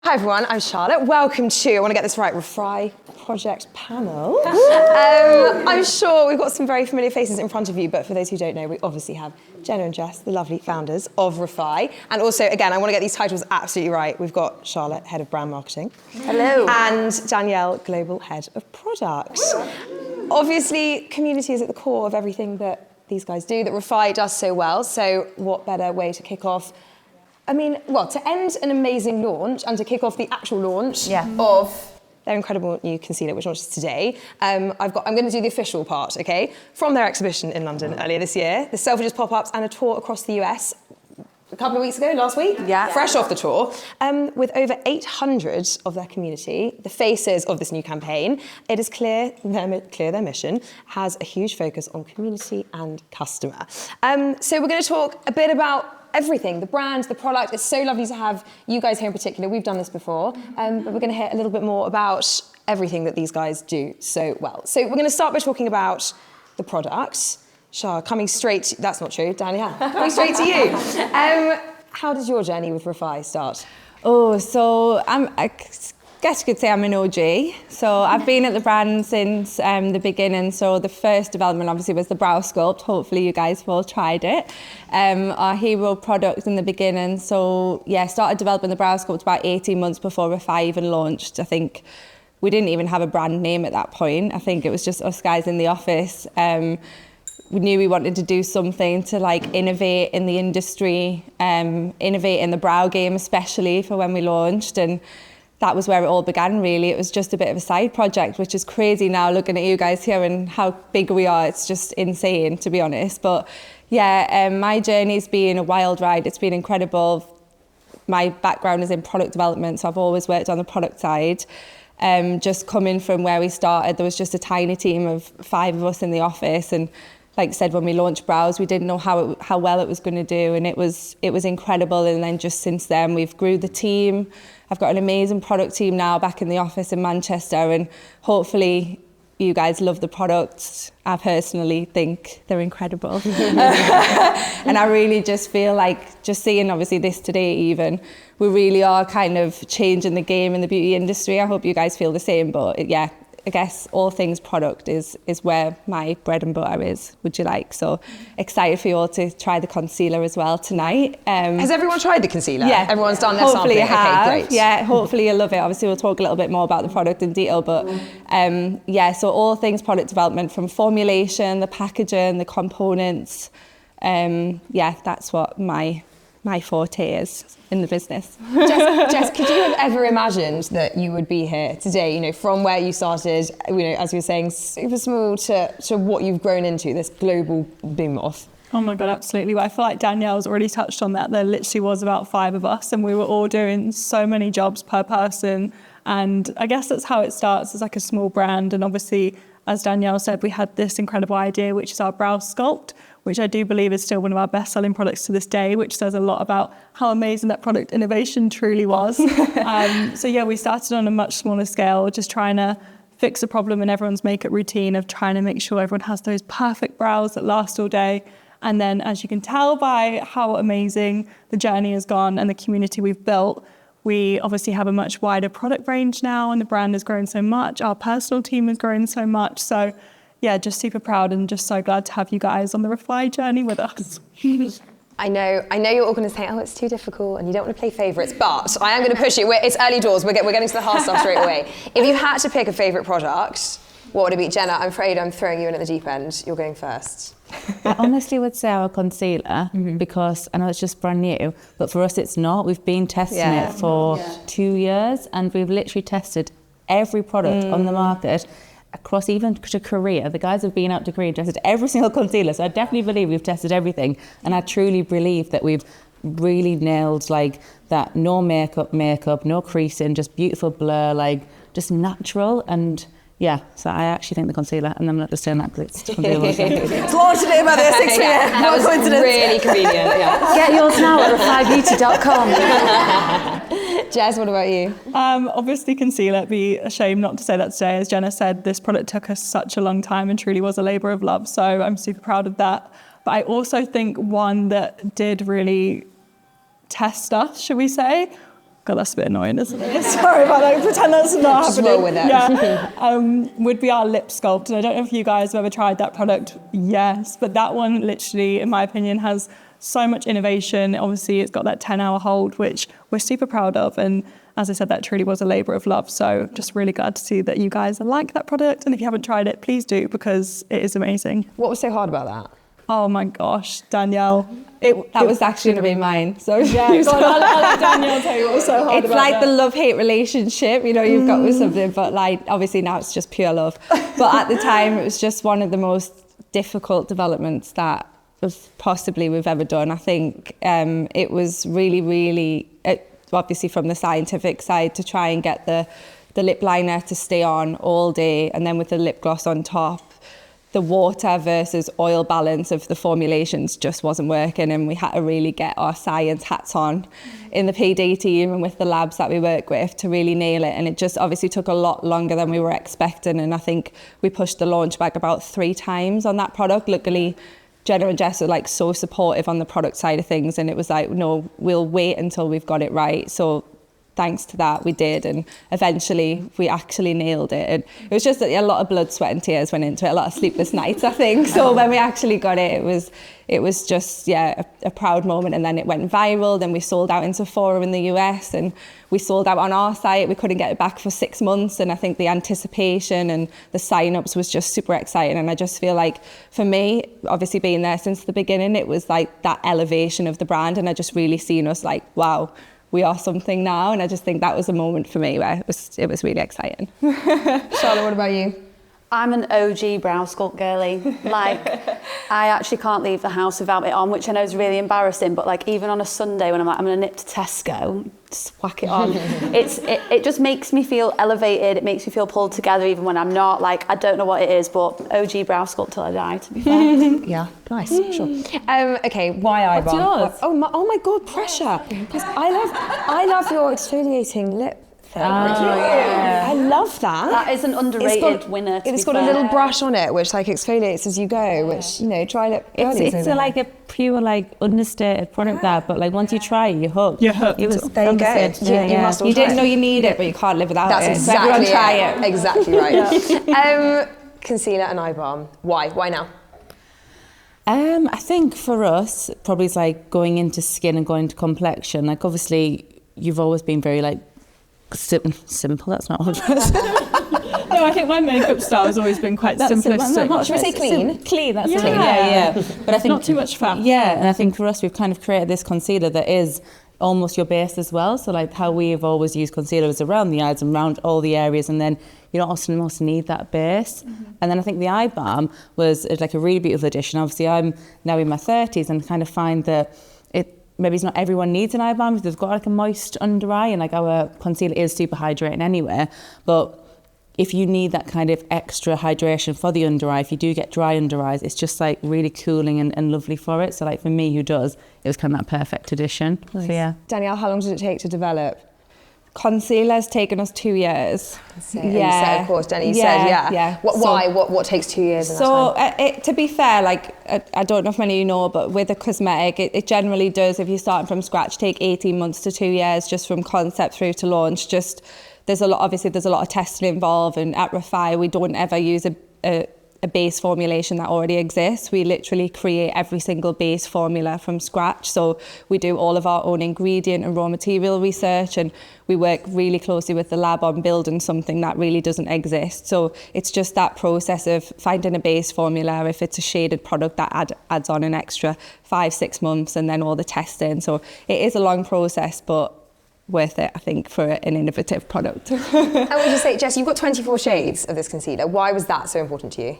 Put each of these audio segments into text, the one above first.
Hi everyone, I'm Charlotte. Welcome to, I want to get this right, REFY Project panel. I'm sure we've got some very familiar faces in front of you, but for those who don't know, we obviously have Jenna and Jess, the lovely founders of REFY. And also, again, I want to get these titles absolutely right. We've got Charlotte, Head of Brand Marketing. Hello. And Danielle, Global Head of Product. Obviously, community is at the core of everything that these guys do, that REFY does so well. So what better way to kick off to end an amazing launch and to kick off the actual launch of their incredible new concealer, which launches today. I'm going to do the official part, okay? From their exhibition in London earlier this year, the Selfridges pop-ups and a tour across the US a couple of weeks ago, last week, fresh off the tour, with over 800 of their community, the faces of this new campaign. It is clear their mission has a huge focus on community and customer. So we're going to talk a bit about everything, the brand, the product. It's so lovely to have you guys here in particular. We've done this before, but we're going to hear a little bit more about everything that these guys do so well. So we're going to start by talking about the product. Shah, coming straight, that's not true, Danielle, coming straight to you. How does your journey with REFY start? I guess you could say I'm an OG. So I've been at the brand since the beginning. So the first development obviously was the brow sculpt. Hopefully you guys have all tried it. Our hero product in the beginning. So yeah, started developing the brow sculpt about 18 months before REFY even launched. I think we didn't even have a brand name at that point. I think it was just us guys in the office. We knew we wanted to do something to innovate in the industry, innovate in the brow game, especially for when we launched. And that was where it all began, really. It was just a bit of a side project, which is crazy now looking at you guys here and how big we are. It's just insane, to be honest. But yeah, my journey's been a wild ride. It's been incredible. My background is in product development, so I've always worked on the product side. Just coming from where we started, there was just a tiny team of 5 of us in the office, and like I said, when we launched brows, we didn't know how well it was going to do, and it was incredible. And then just since then, we've grew the team. I've got an amazing product team now back in the office in Manchester, and hopefully you guys love the products. I personally think they're incredible. And I really just feel like, just seeing obviously this today even, we really are kind of changing the game in the beauty industry. I hope you guys feel the same, but yeah, I guess all things product is where my bread and butter is, would you like? So excited for you all to try the concealer as well tonight. Has everyone tried the concealer? Yeah. Everyone's done their hopefully sampling? Have. Okay, great. Yeah, hopefully you'll love it. Obviously we'll talk a little bit more about the product in detail, but so all things product development, from formulation, the packaging, the components. That's what my forte is in the business. Jess, could you have ever imagined that you would be here today, from where you started, as you were saying, super small to what you've grown into, this global behemoth? Oh my God, absolutely. Well, I feel like Danielle's already touched on that. There literally was about 5 of us, and we were all doing so many jobs per person. And I guess that's how it starts, as like a small brand. And obviously, as Danielle said, we had this incredible idea, which is our brow sculpt, which I do believe is still one of our best-selling products to this day, which says a lot about how amazing that product innovation truly was. We started on a much smaller scale, just trying to fix a problem in everyone's makeup routine of trying to make sure everyone has those perfect brows that last all day. And then, as you can tell by how amazing the journey has gone and the community we've built, we obviously have a much wider product range now, and the brand has grown so much. Our personal team has grown so much. So yeah, just super proud and just so glad to have you guys on the REFY journey with us. I know you're all going to say, oh, it's too difficult and you don't want to play favourites, but I am going to push you. It's early doors. We're getting to the hard stuff straight away. If you had to pick a favourite product, what would it be? Jenna, I'm afraid I'm throwing you in at the deep end. You're going first. I honestly would say our concealer, because I know it's just brand new, but for us it's not. We've been testing it for 2 years, and we've literally tested every product on the market across, even to Korea. The guys have been out to Korea and tested every single concealer, so I definitely believe we've tested everything, and I truly believe that we've really nailed that no makeup, no creasing, just beautiful blur, just natural. And yeah, so I actually think the concealer, and I'm not just saying that because it's concealer. It's launched today about 6 p.m. That was really convenient. Yeah. Get yours now at refybeauty.com. Jess, what about you? Obviously concealer. It'd be a shame not to say that today. As Jenna said, this product took us such a long time and truly was a labour of love. So I'm super proud of that. But I also think one that did really test us, should we say, God, that's a bit annoying, isn't it? Sorry about that. Pretend that's not Just happening. roll with it. Yeah. Would be our lip sculpt. And I don't know if you guys have ever tried that product. Yes. But that one literally, in my opinion, has so much innovation. Obviously, it's got that 10-hour hold, which we're super proud of. And as I said, that truly was a labour of love. So just really glad to see that you guys like that product. And if you haven't tried it, please do, because it is amazing. What was so hard about that? Oh my gosh, Danielle. That was actually going to be mine. So Yeah, go on, I'll let Danielle tell you what was so hard it's about like that. the love-hate relationship, you've got with something, but like obviously now it's just pure love. But at the time it was just one of the most difficult developments that possibly we've ever done. I think it was really, really, obviously from the scientific side, to try and get the lip liner to stay on all day, and then with the lip gloss on top, the water versus oil balance of the formulations just wasn't working, and we had to really get our science hats on in the PD team and with the labs that we work with to really nail it. And it just obviously took a lot longer than we were expecting, and I think we pushed the launch back about 3 times on that product. Luckily, Jenna and Jess are like so supportive on the product side of things, and it was like, no, we'll wait until we've got it right. So thanks to that, we did, and eventually we actually nailed it. And it was just a lot of blood, sweat and tears went into it, a lot of sleepless nights, I think. So when we actually got it, it was just, a proud moment. And then it went viral. Then we sold out in Sephora in the US, and we sold out on our site. We couldn't get it back for 6 months. And I think the anticipation and the sign-ups was just super exciting. And I just feel like, for me, obviously being there since the beginning, it was like that elevation of the brand. And I just really seen us like, wow, we are something now. And I just think that was a moment for me where it was really exciting. Charlotte, what about you? I'm an OG brow sculpt girly. Like, I actually can't leave the house without it on, which I know is really embarrassing, but like even on a Sunday when I'm like, I'm gonna nip to Tesco, just whack it on. It just makes me feel elevated. It makes me feel pulled together even when I'm not. Like, I don't know what it is, but OG brow sculpt till I die, to be fair. Yeah, nice, sure. Okay, why eye balm? yours? Oh my God, pressure. Because I love your exfoliating lip thing. yeah. I love that. That is an underrated winner, to It's be got a fair. little brush on it, which like exfoliates as you go, which, dry lip girlies It's over like a pure, like, understated product that, but like once you try it, you're hooked. You're hooked. It was There you go. understated. You must all You try didn't it. know you need it, but you can't live without That's it. exactly So everyone try it. Exactly right. Concealer and eye balm. Why? Why now? I think for us, probably it's like going into skin and going into complexion. Like obviously, you've always been very like simple. That's not what it was. No, I think my makeup style has always been quite simplistic. Should we say clean? Clean, that's Yeah. clean. Yeah. But I think Not too much fat. Yeah, and I think for us, we've kind of created this concealer that is almost your base as well. So like how we've always used concealer is around the eyes and around all the areas, and then you don't almost need that base. And then I think the eye balm was like a really beautiful addition. Obviously, I'm now in my 30s and kind of find that maybe it's not everyone needs an eye balm if they've got like a moist under eye, and like our concealer is super hydrating anyway. But if you need that kind of extra hydration for the under eye, if you do get dry under eyes, it's just like really cooling and lovely for it. So like for me, who does, it was kind of that perfect addition. Nice. So yeah. Danielle, how long did it take to develop? Concealer's taken us 2 years. You said, of course, Jenny, you said, yeah. Why? What takes 2 years in that So time? to be fair, like I don't know if many of you know, but with a cosmetic, it generally does, if you're starting from scratch, take 18 months to 2 years just from concept through to launch. There's a lot of testing involved, and at REFY we don't ever use a base formulation that already exists. We literally create every single base formula from scratch. So we do all of our own ingredient and raw material research, and we work really closely with the lab on building something that really doesn't exist. So it's just that process of finding a base formula. If it's a shaded product, that adds on an extra 5-6 months, and then all the testing. So it is a long process, but worth it, I think, for an innovative product. And would you say, Jess, you've got 24 shades of this concealer. Why was that so important to you?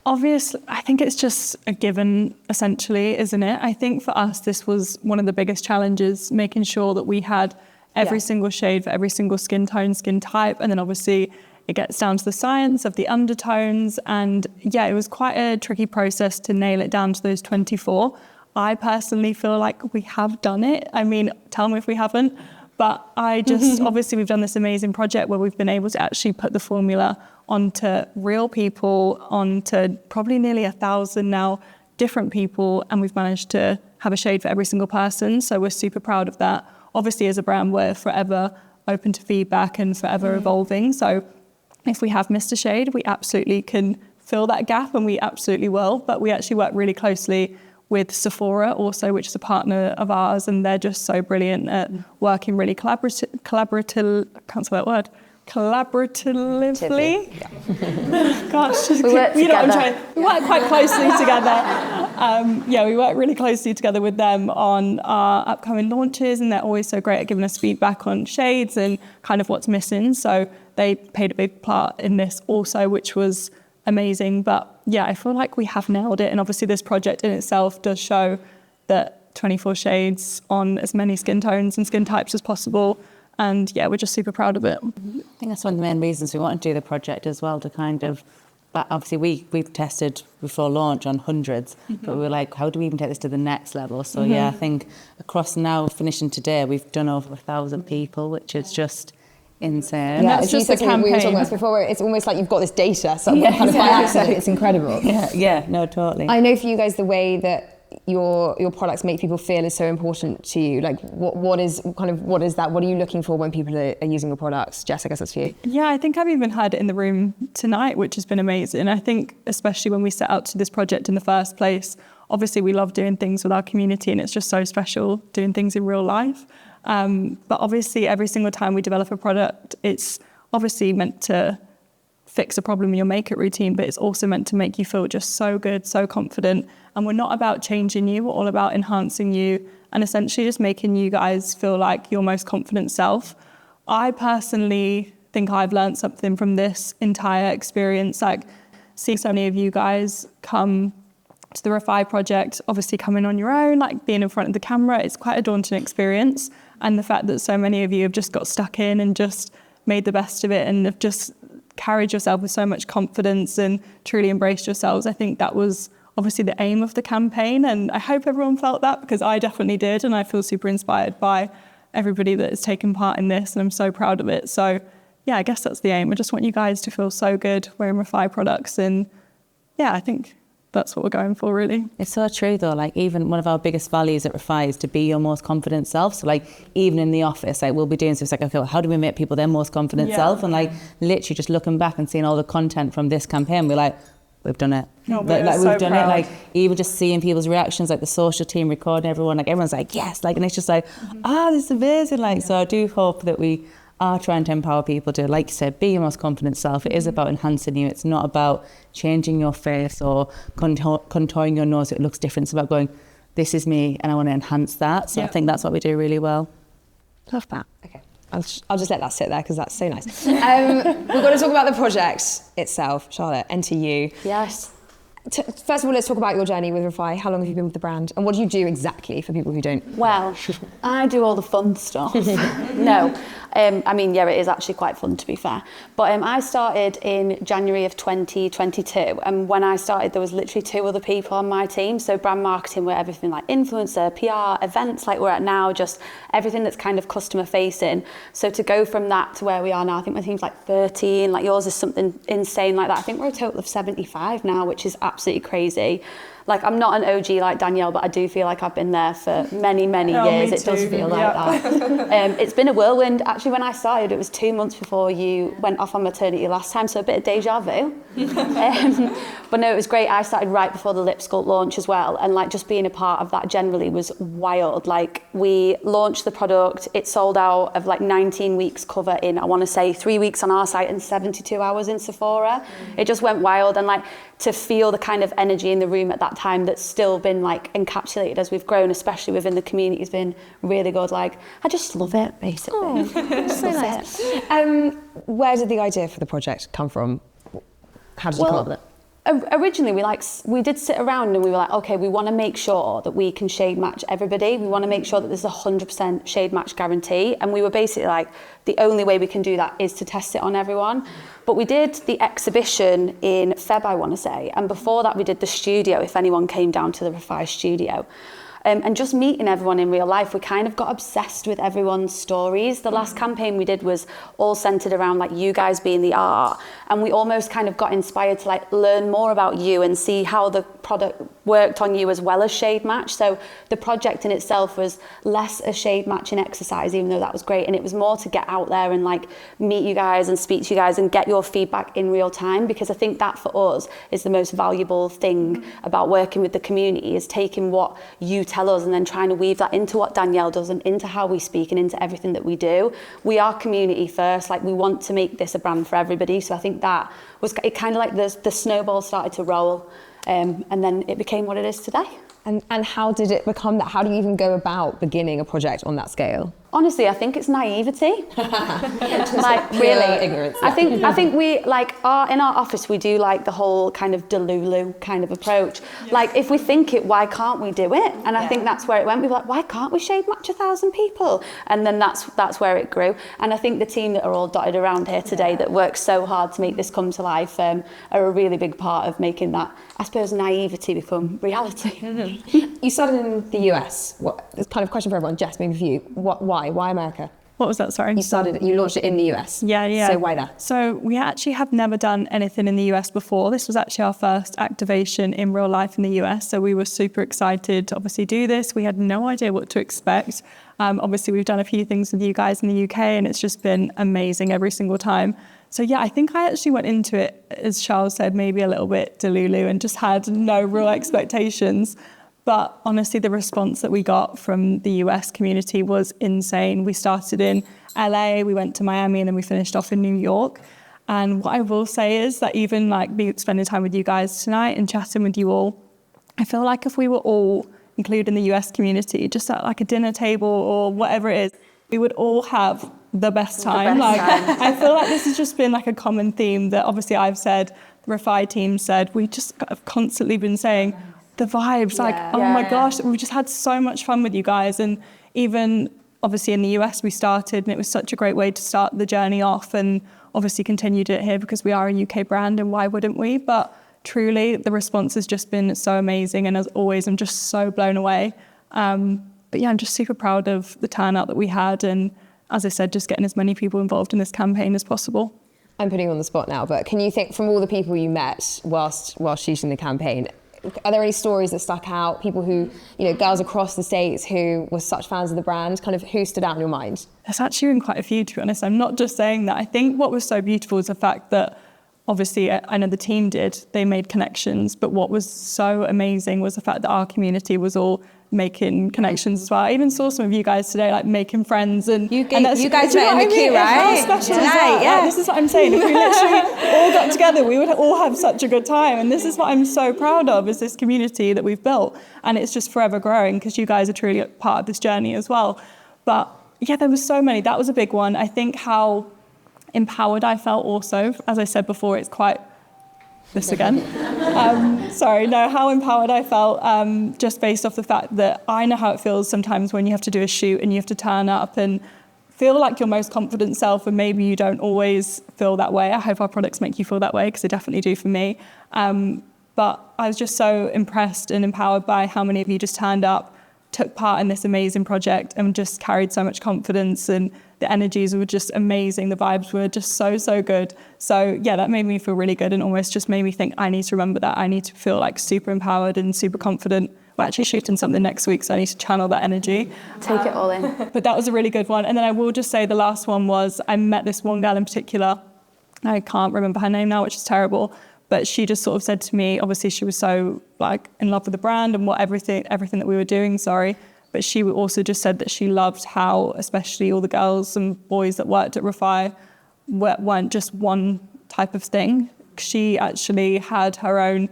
Obviously, I think it's just a given, essentially, isn't it? I think for us, this was one of the biggest challenges, making sure that we had every single shade for every single skin tone, skin type, and then obviously it gets down to the science of the undertones. And yeah, it was quite a tricky process to nail it down to those 24. I personally feel like we have done it. I mean, tell me if we haven't. But I just, obviously we've done this amazing project where we've been able to actually put the formula onto real people, onto probably nearly 1,000 now different people, and we've managed to have a shade for every single person. So we're super proud of that. obviously as a brand, we're forever open to feedback and forever evolving. So if we have missed a shade, we absolutely can fill that gap, and we absolutely will. But we actually work really closely with Sephora also, which is a partner of ours, and they're just so brilliant at working really collaboratively. Gosh, We work together. We work quite closely together. We work really closely together with them on our upcoming launches, and they're always so great at giving us feedback on shades and kind of what's missing. So they played a big part in this also, which was amazing. But yeah, I feel like we have nailed it. And obviously this project in itself does show that 24 shades on as many skin tones and skin types as possible. And yeah, we're just super proud of it. I think that's one of the main reasons we want to do the project as well, to kind of, but obviously we've tested before launch on hundreds, but we were like, how do we even take this to the next level? So yeah, I think across now, finishing today, we've done over 1,000 people, which is just insane. Yeah, that's as you just said the to me, we were talking campaign. about this before, where it's almost like you've got this data, so kind of by accident, it's incredible. Yeah, no, totally. I know for you guys, the way that your products make people feel is so important to you. Like, what is that? What are you looking for when people are using your products? Jess, I guess that's for you. Yeah, I think I've even heard it in the room tonight, which has been amazing. I think especially when we set out to this project in the first place, obviously we love doing things with our community, and it's just so special doing things in real life. But obviously every single time we develop a product, it's obviously meant to fix a problem in your makeup routine, but it's also meant to make you feel just so good, so confident. And we're not about changing you, we're all about enhancing you and essentially just making you guys feel like your most confident self. I personally think I've learned something from this entire experience, like seeing so many of you guys come to the REFY project, obviously coming on your own, like being in front of the camera, it's quite a daunting experience. And the fact that so many of you have just got stuck in and just made the best of it and have just carried yourself with so much confidence and truly embraced yourselves, I think that was obviously the aim of the campaign. And I hope everyone felt that, because I definitely did. And I feel super inspired by everybody that has taken part in this, and I'm so proud of it. So yeah, I guess that's the aim. I just want you guys to feel so good wearing REFY products. And yeah, I think that's what we're going for, really. It's so true though, like even one of our biggest values at REFY is to be your most confident self. So like even in the office, like we'll be doing, so it's like, okay, well, how do we make people their most confident self? And like literally just looking back and seeing all the content from this campaign, we're like, we've done it. No, like we're we've so done proud. it. Like even just seeing people's reactions, like the social team recording everyone, like everyone's like, yes, like, and it's just like, this is amazing. Like, so I do hope that we are trying to empower people to, like you said, be your most confident self. It is about enhancing you. It's not about changing your face or contouring your nose so it looks different. It's about going, this is me and I want to enhance that. So I think that's what we do really well. Love that. Okay. I'll just let that sit there because that's so nice. We've got to talk about the project itself. Charlotte, enter you. Yes. First of all, let's talk about your journey with REFY. How long have you been with the brand? And what do you do exactly for people who don't? Well, I do all the fun stuff. No, I mean, yeah, it is actually quite fun, to be fair. But I started in January of 2022. And when I started, there was literally 2 other people on my team. So brand marketing, were everything like influencer, PR, events like we're at now, just everything that's kind of customer facing. So to go from that to where we are now, I think my team's like 13, like yours is something insane like that. I think we're a total of 75 now, which is absolutely crazy. Like, I'm not an OG like Danielle, but I do feel like I've been there for many, many years. It does feel like that. It's been a whirlwind. Actually, when I started, it was 2 months before you went off on maternity last time, so a bit of deja vu. But no, it was great. I started right before the lip sculpt launch as well, and like just being a part of that generally was wild. Like, we launched the product, it sold out of like 19 weeks cover in, I want to say 3 weeks on our site and 72 hours in Sephora. It just went wild, and like to feel the kind of energy in the room at that time that's still been like encapsulated as we've grown, especially within the community, has been really good. Like, I just love it, basically. So nice. Where did the idea for the project come from? How did you come up with it? Originally, we did sit around and we were like, okay, we want to make sure that we can shade match everybody. We want to make sure that there's a 100% shade match guarantee. And we were basically like, the only way we can do that is to test it on everyone. But we did the exhibition in Feb, I want to say. And before that, we did the studio, if anyone came down to the REFY studio. and just meeting everyone in real life. We kind of got obsessed with everyone's stories. The last campaign we did was all centered around like you guys being the art, and we almost kind of got inspired to like learn more about you and see how the product worked on you as well as shade match. So the project in itself was less a shade matching exercise, even though that was great, and it was more to get out there and like meet you guys and speak to you guys and get your feedback in real time, because I think that for us is the most valuable thing about working with the community, is taking what you tell us and then trying to weave that into what Danielle does and into how we speak and into everything that we do. We are community first, like we want to make this a brand for everybody. So I think that was it, kind of like the snowball started to roll, and then it became what it is today. And how did it become that? How do you even go about beginning a project on that scale? Honestly, I think it's naivety. Like really, ignorance. I think we like in our office we do like the whole kind of Delulu kind of approach. Like if we think it, why can't we do it? And I think that's where it went. We were like, why can't we shade match 1,000 people? And then that's where it grew. And I think the team that are all dotted around here today that work so hard to make this come to life are a really big part of making that, I suppose, naivety become reality. You started in the US. It's kind of a question for everyone. Jess, maybe for you. Why? Why America? What was that, sorry? You launched it in the US. Yeah. So why that? So we actually have never done anything in the US before. This was actually our first activation in real life in the US. So we were super excited to obviously do this. We had no idea what to expect. Obviously we've done a few things with you guys in the UK and it's just been amazing every single time. So yeah, I think I actually went into it, as Charl said, maybe a little bit delulu and just had no real expectations. But honestly, the response that we got from the US community was insane. We started in LA, we went to Miami, and then we finished off in New York. And what I will say is that even like spending time with you guys tonight and chatting with you all, I feel like if we were all included in the US community, just at like a dinner table or whatever it is, we would all have the best time. I feel like this has just been like a common theme that obviously I've said, the REFY team said, we just have constantly been saying, the vibes, my gosh, we just had so much fun with you guys. And even obviously in the US we started, and it was such a great way to start the journey off, and obviously continued it here because we are a UK brand and why wouldn't we? But truly the response has just been so amazing, and as always I'm just so blown away. But yeah, I'm just super proud of the turnout that we had, and as I said, just getting as many people involved in this campaign as possible. I'm putting you on the spot now, but can you think from all the people you met whilst shooting the campaign, are there any stories that stuck out? People who, girls across the States who were such fans of the brand, kind of who stood out in your mind? There's actually been quite a few, to be honest. I'm not just saying that. I think what was so beautiful is the fact that, obviously, I know the team did, they made connections, but what was so amazing was the fact that our community was all making connections as well. I even saw some of you guys today, like making friends, and you guys met in the queue, right? Tonight, yeah. Like, this is what I'm saying. If we literally all got together, we would all have such a good time. And this is what I'm so proud of, is this community that we've built, and it's just forever growing because you guys are truly a part of this journey as well. But yeah, there was so many. That was a big one. I think how empowered I felt also, as I said before, it's quite this again. How empowered I felt just based off the fact that I know how it feels sometimes when you have to do a shoot and you have to turn up and feel like your most confident self, and maybe you don't always feel that way. I hope our products make you feel that way, because they definitely do for me. But I was just so impressed and empowered by how many of you just turned up, took part in this amazing project, and just carried so much confidence, and the energies were just amazing. The vibes were just so good. So yeah, that made me feel really good, and almost just made me think I need to remember that. I need to feel like super empowered and super confident. We're actually shooting something next week, so I need to channel that energy. Take it all in. But that was a really good one. And then I will just say the last one was, I met this one girl in particular. I can't remember her name now, which is terrible. But she just sort of said to me, obviously she was so like in love with the brand and everything that we were doing, But she also just said that she loved how, especially all the girls and boys that worked at REFY weren't just one type of thing. She actually had her own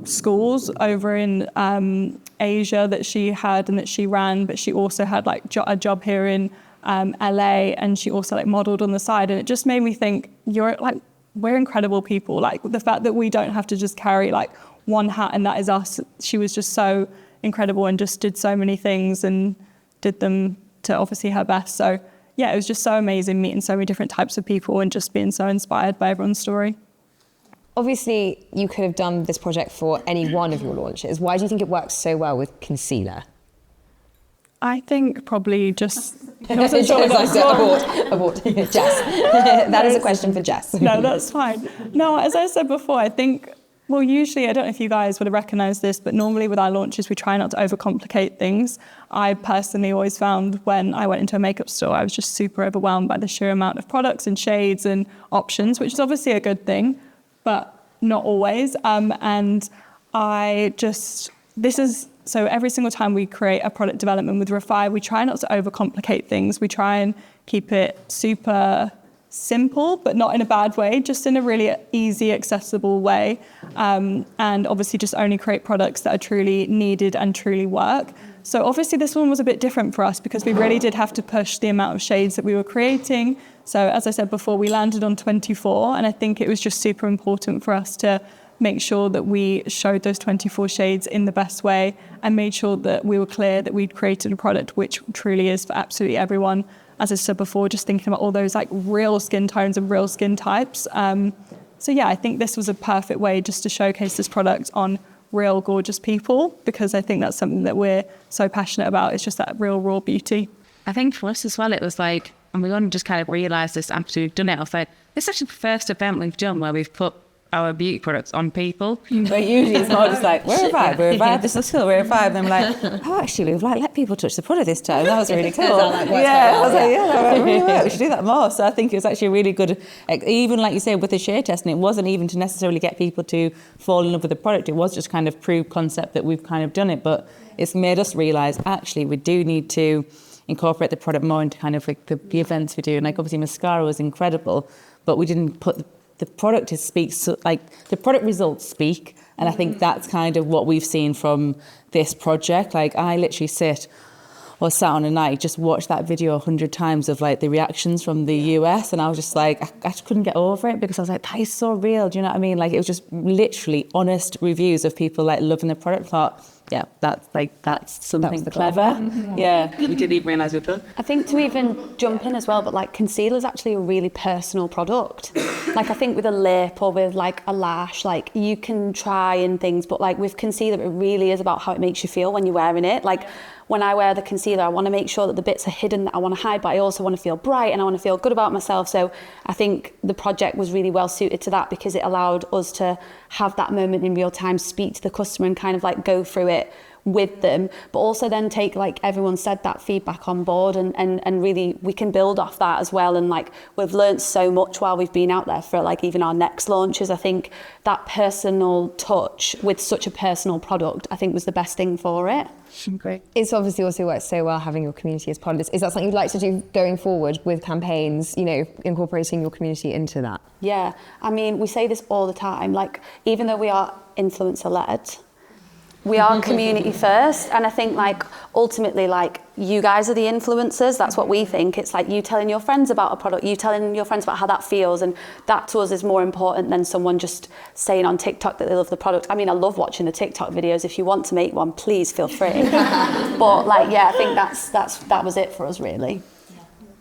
schools over in Asia that she had and that she ran, but she also had like a job here in LA, and she also like modeled on the side. And it just made me think, we're incredible people. Like the fact that we don't have to just carry like one hat and that is us. She was just so incredible and just did so many things and did them to obviously her best. So yeah, it was just so amazing meeting so many different types of people and just being so inspired by everyone's story. Obviously, you could have done this project for any one of your launches. Why do you think it works so well with concealer? I think probably just... Abort. Jess. That is a question for Jess. No, that's fine. No, as I said before, I think, well, usually, I don't know if you guys would have recognised this, but normally with our launches, we try not to overcomplicate things. I personally always found when I went into a makeup store, I was just super overwhelmed by the sheer amount of products and shades and options, which is obviously a good thing, but not always. And so every single time we create a product development with REFY, we try not to overcomplicate things. We try and keep it super simple, but not in a bad way, just in a really easy, accessible way. And obviously just only create products that are truly needed and truly work. So obviously this one was a bit different for us because we really did have to push the amount of shades that we were creating. So as I said before, we landed on 24, and I think it was just super important for us to make sure that we showed those 24 shades in the best way and made sure that we were clear that we'd created a product which truly is for absolutely everyone. As I said before, just thinking about all those like real skin tones and real skin types. So yeah, I think this was a perfect way just to showcase this product on real gorgeous people, because I think that's something that we're so passionate about. It's just that real raw beauty. I think for us as well, it was like, and we only just kind of realised this after we've done it, I was like, this is actually the first event we've done where we've put our beauty products on people. But usually it's more just like, we're a vibe, this is cool, we're a vibe. And I'm like, oh, actually, we've like let people touch the product this time. That was really cool. I was like, that really worked. We should do that more. So I think it was actually really good. Even like you say, with the share testing, it wasn't even to necessarily get people to fall in love with the product. It was just kind of proof concept that we've kind of done it. But it's made us realise, actually, we do need to incorporate the product more into kind of like the events we do. And like obviously mascara was incredible, but we didn't put the product speaks, like the product results speak. And I think that's kind of what we've seen from this project. Like I literally sat on a night, just watched that video 100 times of like the reactions from the US. And I was just like, I just couldn't get over it because I was like, that is so real. Do you know what I mean? Like it was just literally honest reviews of people like loving the product. I thought, yeah, that's something clever. Mm-hmm. Yeah, we didn't even realise we'd done. I think to even jump in as well, but like concealer is actually a really personal product. Like I think with a lip or with like a lash, like you can try and things, but like with concealer, it really is about how it makes you feel when you're wearing it. Like when I wear the concealer, I want to make sure that the bits are hidden that I want to hide, but I also want to feel bright and I want to feel good about myself. So I think the project was really well suited to that because it allowed us to have that moment in real time, speak to the customer and kind of like go through it with them, but also then take, like everyone said, that feedback on board and really we can build off that as well. And like we've learned so much while we've been out there for like even our next launches. I think that personal touch with such a personal product, I think was the best thing for it. Great. It's obviously also worked so well having your community as part of this. Is that something you'd like to do going forward with campaigns, you know, incorporating your community into that? Yeah, I mean, we say this all the time, like even though we are influencer-led, we are community first, and I think like ultimately like you guys are the influencers. That's what we think. It's like you telling your friends about a product, you telling your friends about how that feels, and that to us is more important than someone just saying on TikTok that they love the product. I mean, I love watching the TikTok videos. If you want to make one, please feel free. But like, yeah, I think that was it for us really.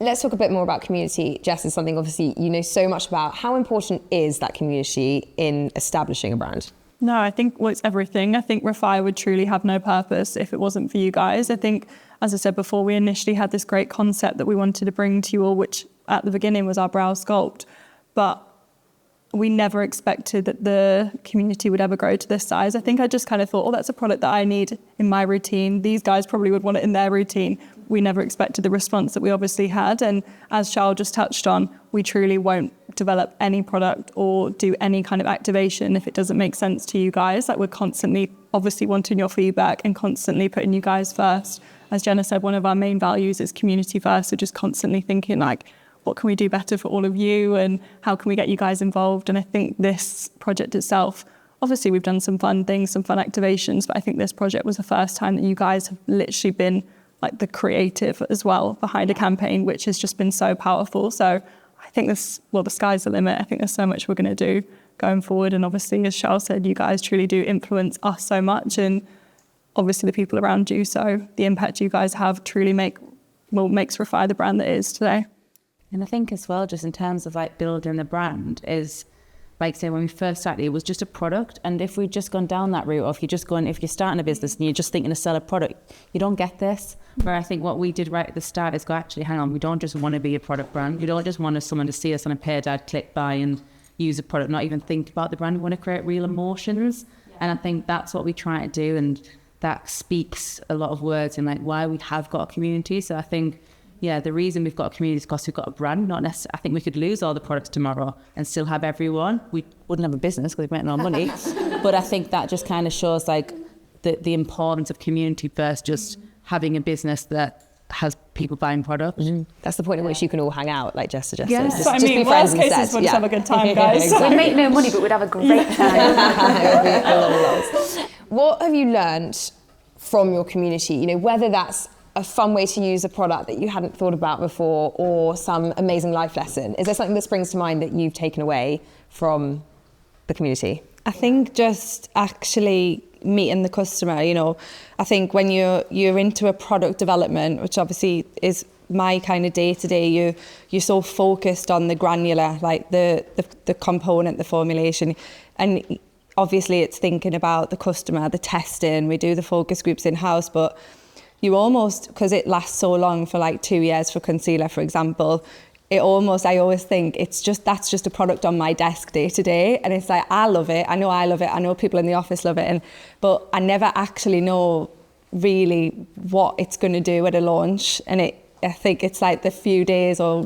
Let's talk a bit more about community. Jess, is something obviously you know so much about. How important is that community in establishing a brand? No, I think it's everything. I think REFY would truly have no purpose if it wasn't for you guys. I think, as I said before, we initially had this great concept that we wanted to bring to you all, which at the beginning was our brow sculpt. But we never expected that the community would ever grow to this size. I think I just kind of thought, oh, that's a product that I need in my routine. These guys probably would want it in their routine. We never expected the response that we obviously had. And as Charl just touched on, we truly won't develop any product or do any kind of activation if it doesn't make sense to you guys. Like we're constantly obviously wanting your feedback and constantly putting you guys first. As Jenna said, one of our main values is community first. So just constantly thinking like, what can we do better for all of you and how can we get you guys involved? And I think this project itself, obviously we've done some fun things, some fun activations, but I think this project was the first time that you guys have literally been like the creative as well behind a campaign, which has just been so powerful. So I think the sky's the limit. I think there's so much we're going to do going forward. And obviously, as Charl said, you guys truly do influence us so much and obviously the people around you. So the impact you guys have truly makes REFY the brand that it is today. And I think as well, just in terms of like building the brand, is like say when we first started, it was just a product. And if we'd just gone down that route, or if you're starting a business and you're just thinking to sell a product, you don't get this. Where I think what we did right at the start is go, actually, hang on, we don't just want to be a product brand. We don't just want someone to see us on a paid ad, click buy and use a product, not even think about the brand. We want to create real emotions. And I think that's what we try to do. And that speaks a lot of words in like why we have got a community. So I think, yeah, the reason we've got a community is because we've got a brand, not necessarily. I think we could lose all the products tomorrow and still have everyone. We wouldn't have a business because we've made no money. But I think that just kind of shows like the importance of community versus just having a business that has people buying products. That's the point at which you can all hang out, like Jess suggested. Yes. Just, I just mean, be friends worst case instead. is we'll just have a good time, guys. Exactly. We'd make no money, but we'd have a great time. It would be a lot of lols. What have you learned from your community? You know, whether that's a fun way to use a product that you hadn't thought about before or some amazing life lesson. Is there something that springs to mind that you've taken away from the community? I think just actually meeting the customer, you know, I think when you're into a product development, which obviously is my kind of day to day, you're so focused on the granular, like the component, the formulation, and obviously it's thinking about the customer, the testing. We do the focus groups in house, but you almost, because it lasts so long for like 2 years for concealer, for example, I always think that's just a product on my desk day to day. And it's like, I love it. I know people in the office love it. But I never actually know really what it's going to do at a launch. And I think it's like the few days or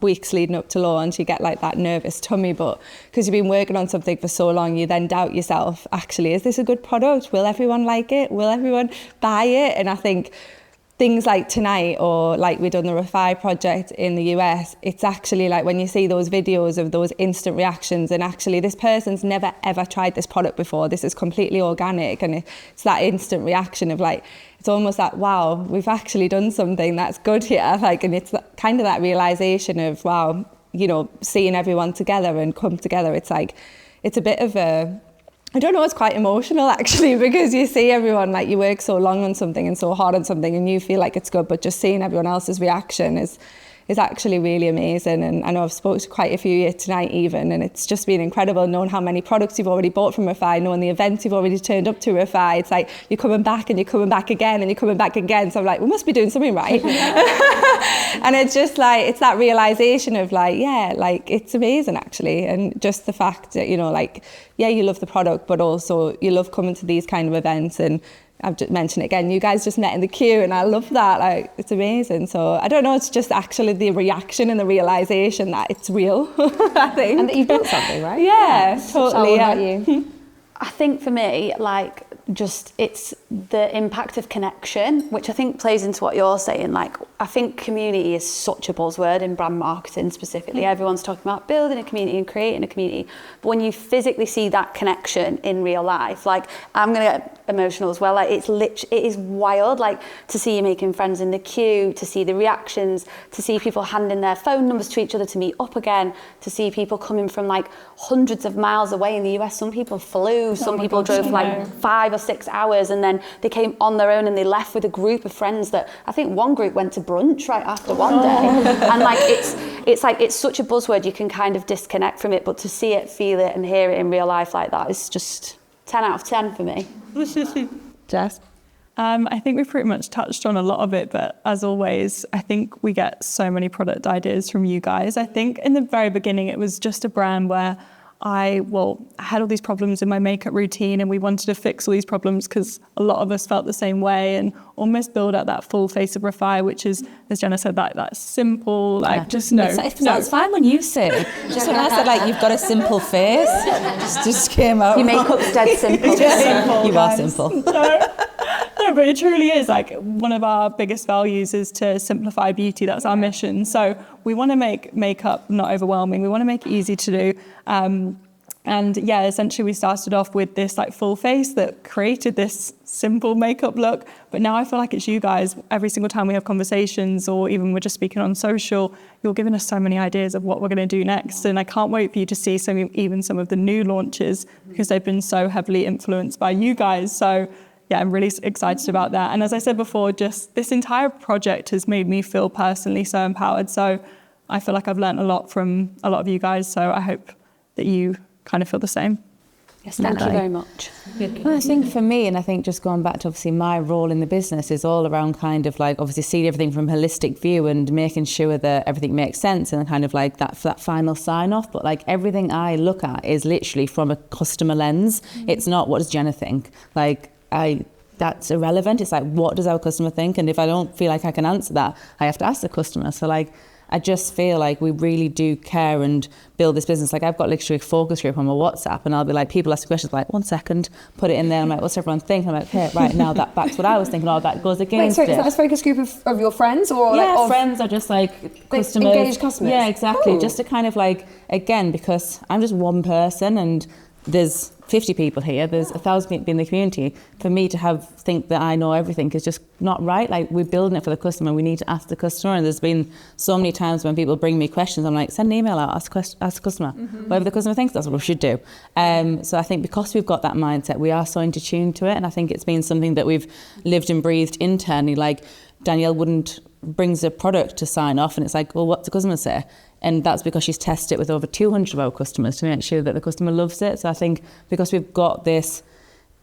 weeks leading up to launch, you get like that nervous tummy. But because you've been working on something for so long, you then doubt yourself. Actually, is this a good product? Will everyone like it? Will everyone buy it? And I think things like tonight, or like we've done the REFY project in the US, it's actually like when you see those videos of those instant reactions, and actually this person's never ever tried this product before, this is completely organic, and it's that instant reaction of like, it's almost like, wow, we've actually done something that's good here, like, and it's kind of that realization of, wow, you know, seeing everyone together and come together. It's like, it's a bit of a, I don't know, it's quite emotional actually, because you see everyone, like you work so long on something and so hard on something and you feel like it's good, but just seeing everyone else's reaction is actually really amazing. And I know I've spoken to quite a few here tonight even, and it's just been incredible knowing how many products you've already bought from REFY, knowing the events you've already turned up to REFY. It's like you're coming back and you're coming back again and you're coming back again. So I'm like, we must be doing something right. And it's just like, it's that realization of like, yeah, like it's amazing actually. And just the fact that, you know, like, yeah, you love the product, but also you love coming to these kind of events. And I've just mentioned it again, you guys just met in the queue and I love that, like it's amazing. So I don't know, it's just actually the reaction and the realization that it's real, I think. And that you've built something, right? Yeah, totally. Charl, what about you? I think for me, like, just it's the impact of connection, which I think plays into what you're saying. Like, I think community is such a buzzword in brand marketing specifically. Everyone's talking about building a community and creating a community. But when you physically see that connection in real life, like, I'm going to get emotional as well. Like, it is wild, like, to see you making friends in the queue, to see the reactions, to see people handing their phone numbers to each other to meet up again, to see people coming from, like, hundreds of miles away in the US. Some people flew, some people drove, like, 5 or 6 hours, and then they came on their own and they left with a group of friends that I think one group went to brunch right after one day. And like it's like it's such a buzzword, you can kind of disconnect from it, but to see it, feel it and hear it in real life like that is just 10 out of 10 for me. Jess? I think we've pretty much touched on a lot of it, but as always, I think we get so many product ideas from you guys. I think in the very beginning, it was just a brand where I had all these problems in my makeup routine and we wanted to fix all these problems because a lot of us felt the same way and almost build out that full face of REFY, which is, as Jenna said, that simple, like, yeah. Just no. It's fine when you say it. Just when I said, like, you've got a simple face, just came out. Your makeup's dead simple. Simple, you are simple. No, but it truly is, like, one of our biggest values is to simplify beauty. That's our mission. So we want to make makeup not overwhelming. We want to make it easy to do. And yeah, essentially we started off with this like full face that created this simple makeup look. But now I feel like it's you guys, every single time we have conversations or even we're just speaking on social, you're giving us so many ideas of what we're going to do next. And I can't wait for you to see even some of the new launches because they've been so heavily influenced by you guys. So yeah, I'm really excited about that. And as I said before, just this entire project has made me feel personally so empowered. So I feel like I've learned a lot from a lot of you guys. So I hope that you kind of feel the same. Yes, thank you very much. Well, I think for me, and I think just going back to obviously my role in the business is all around kind of like obviously seeing everything from a holistic view and making sure that everything makes sense and kind of like that final sign off. But like everything I look at is literally from a customer lens. It's not what does Jenna think. Like that's irrelevant. It's like what does our customer think? And if I don't feel like I can answer that, I have to ask the customer. So like I just feel like we really do care and build this business. Like I've got literally a focus group on my WhatsApp and I'll be like, people ask questions like, 1 second, put it in there. I'm like, what's everyone thinking? I'm like, okay, right now that backs what I was thinking. Oh, that goes against Wait, so it. is that a focus group of your friends or yeah, like of friends are just like customers. Engaged customers? Yeah, exactly. Ooh. Just to kind of like, again, because I'm just one person and there's 50 people here, there's 1,000 people in the community. For me to think that I know everything is just not right. Like we're building it for the customer, we need to ask the customer. And there's been so many times when people bring me questions, I'm like, send an email out, ask the customer. Whatever the customer thinks, that's what we should do. So I think because we've got that mindset, we are so in tune to it. And I think it's been something that we've lived and breathed internally. Like Danielle brings a product to sign off and it's like, well, what's the customer say? And that's because she's tested it with over 200 of our customers to make sure that the customer loves it. So I think because we've got this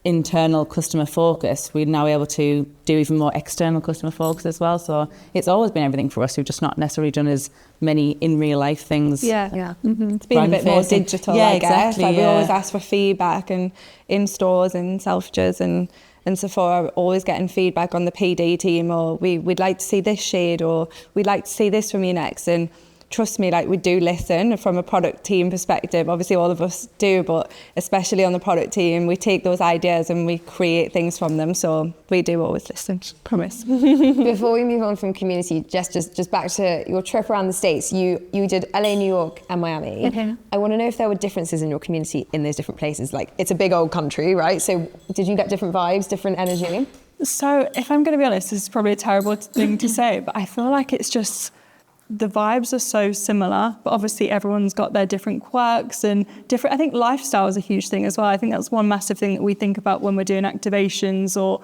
internal customer focus, we're now able to do even more external customer focus as well. So it's always been everything for us. We've just not necessarily done as many in real life things. Yeah. It's been a bit more digital, I guess. Like we always ask for feedback and in stores and Selfridges and Sephora, always getting feedback on the PD team, or we'd like to see this shade, or we'd like to see this from you next. And trust me, like we do listen from a product team perspective. Obviously all of us do, but especially on the product team, we take those ideas and we create things from them. So we do always listen, promise. Before we move on from community, Jess, just back to your trip around the States, you did LA, New York and Miami. Okay. I want to know if there were differences in your community in those different places. Like it's a big old country, right? So did you get different vibes, different energy? So if I'm going to be honest, this is probably a terrible thing to say, but I feel like it's just, the vibes are so similar, but obviously everyone's got their different quirks and different, I think lifestyle is a huge thing as well. I think that's one massive thing that we think about when we're doing activations or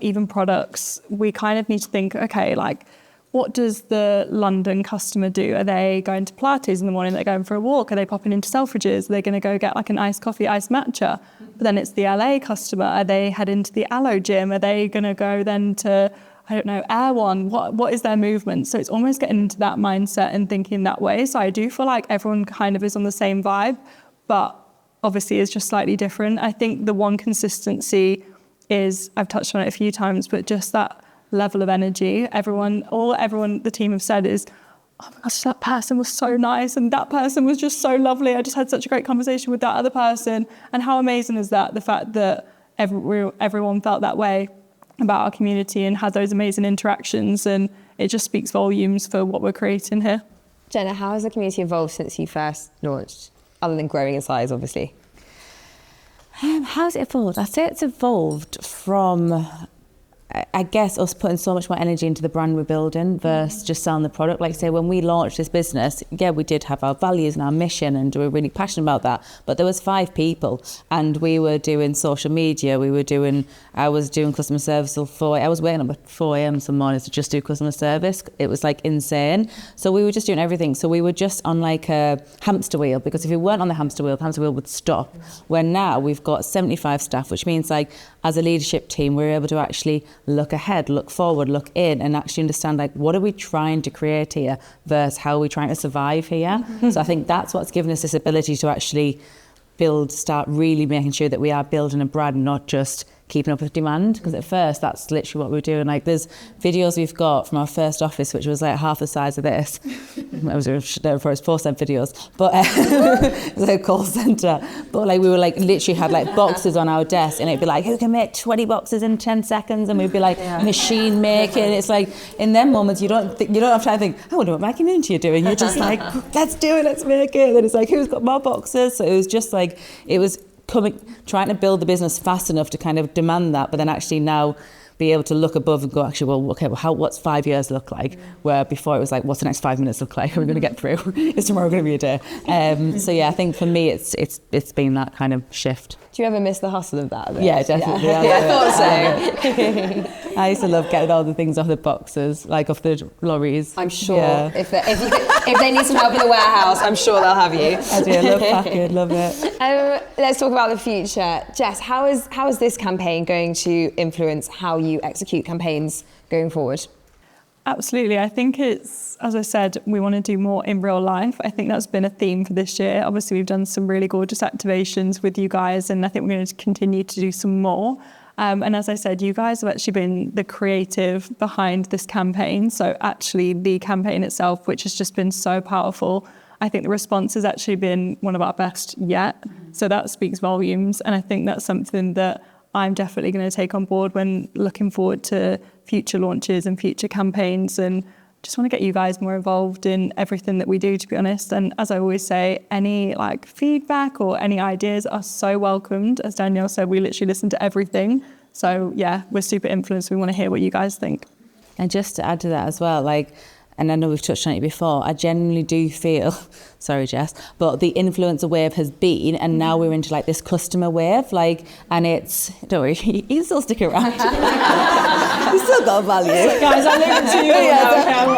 even products. We kind of need to think, okay, like what does the London customer do? Are they going to Pilates in the morning? They're going for a walk? Are they popping into Selfridges? Are they going to go get like an iced coffee, iced matcha? But then it's the LA customer. Are they heading to the Aloe gym? Are they going to go then to, I don't know, Air One? What is their movement? So it's almost getting into that mindset and thinking that way. So I do feel like everyone kind of is on the same vibe, but obviously is just slightly different. I think the one consistency is, I've touched on it a few times, but just that level of energy. Everyone, the team have said is, oh my gosh, that person was so nice and that person was just so lovely. I just had such a great conversation with that other person. And how amazing is that? The fact that everyone felt that way about our community and had those amazing interactions, and it just speaks volumes for what we're creating here. Jenna, how has the community evolved since you first launched, other than growing in size, obviously? How's it evolved? I'd say it's evolved from, I guess, us putting so much more energy into the brand we're building versus just selling the product. Like I say, when we launched this business, yeah, we did have our values and our mission and we were really passionate about that. But there was 5 people and we were doing social media. I was doing customer service till 4 I was waking up at 4 a.m. some mornings to just do customer service. It was like insane. So we were just doing everything. So we were just on like a hamster wheel, because if we weren't on the hamster wheel would stop. Where now we've got 75 staff, which means like as a leadership team, we're able to actually look ahead, look forward, look in, and actually understand like what are we trying to create here versus how are we trying to survive here. So I think that's what's given us this ability to actually start really making sure that we are building a brand, not just keeping up with demand, because at first that's literally what we were doing. Like there's videos we've got from our first office which was like half the size of this. I was there for 4-cent videos, but it was a call centre. But like we were like literally had like boxes on our desk, and it'd be like, who can make 20 boxes in 10 seconds? And we'd be like machine making. It's like in them moments you don't have time to think, I wonder what my community are doing. You're just like, let's do it, let's make it. And it's like, who's got more boxes? So it was just like, it was trying to build the business fast enough to kind of demand that, but then actually now be able to look above and go, actually, well, okay, well, what's 5 years look like? Where before it was like, what's the next 5 minutes look like? Are we going to get through? Is tomorrow going to be a day? So yeah, I think for me, it's been that kind of shift. Do you ever miss the hustle of that? Yeah, definitely. Yeah, I thought so. I used to love getting all the things off the boxes, like off the lorries. I'm sure if they need some help in the warehouse, I'm sure they'll have you. I do, I love packing, love it. Let's talk about the future. Jess, how is this campaign going to influence how you execute campaigns going forward? Absolutely. I think it's, as I said, we want to do more in real life. I think that's been a theme for this year. Obviously, we've done some really gorgeous activations with you guys, and I think we're going to continue to do some more. And as I said, you guys have actually been the creative behind this campaign. So actually the campaign itself, which has just been so powerful, I think the response has actually been one of our best yet. So that speaks volumes. And I think that's something that I'm definitely going to take on board when looking forward to future launches and future campaigns, and just want to get you guys more involved in everything that we do, to be honest. And as I always say, any feedback or any ideas are so welcomed. As Danielle said, we literally listen to everything. So yeah, we're super influenced. We want to hear what you guys think. And just to add to that as well, and I know we've touched on it before, I genuinely do feel, sorry Jess, but the influencer wave has been, and now we're into this customer wave, and it's, don't worry, he's still sticking around. He's still got value. Guys, I'll leave it to you.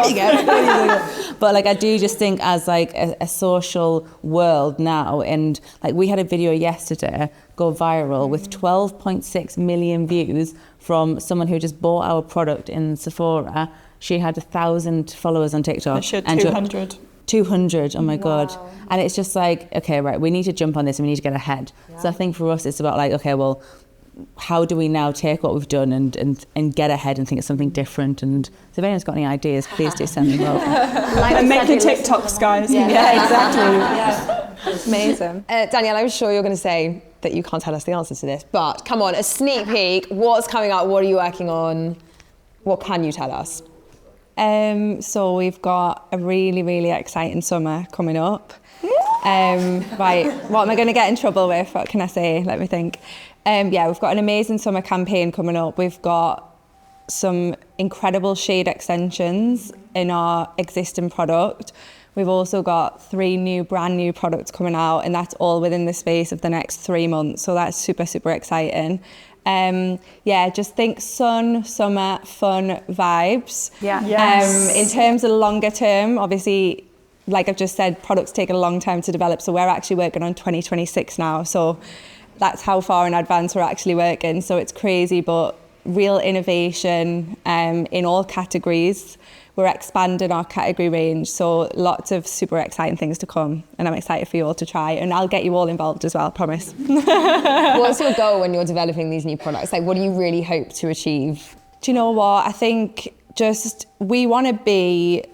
There you go. But I do just think as a social world now, and we had a video yesterday go viral with 12.6 million views from someone who just bought our product in Sephora. She had 1,000 followers on TikTok. She had 200. 200, oh my God. And it's just okay, right, we need to jump on this and we need to get ahead. Yeah. So I think for us, it's about okay, well, how do we now take what we've done and get ahead and think of something different? And if anyone's got any ideas, please do send them over. And make your TikToks, guys. Yeah, exactly. Amazing. Danielle, I'm sure you're going to say that you can't tell us the answer to this, but come on, a sneak peek. What's coming up? What are you working on? What can you tell us? So we've got a really, really exciting summer coming up. Right, what am I going to get in trouble with? What can I say? Let me think. We've got an amazing summer campaign coming up. We've got some incredible shade extensions in our existing product. We've also got 3 brand new products coming out, and that's all within the space of the next 3 months. So that's super, super exciting. Just think sun, summer, fun vibes. Yeah. Yes. In terms of longer term, obviously, like I've just said, products take a long time to develop. So we're actually working on 2026 now. So that's how far in advance we're actually working. So it's crazy, but real innovation in all categories. We're expanding our category range, so lots of super exciting things to come, and I'm excited for you all to try, and I'll get you all involved as well, promise. What's your goal when you're developing these new products? What do you really hope to achieve? Do you know what? I think we want to be,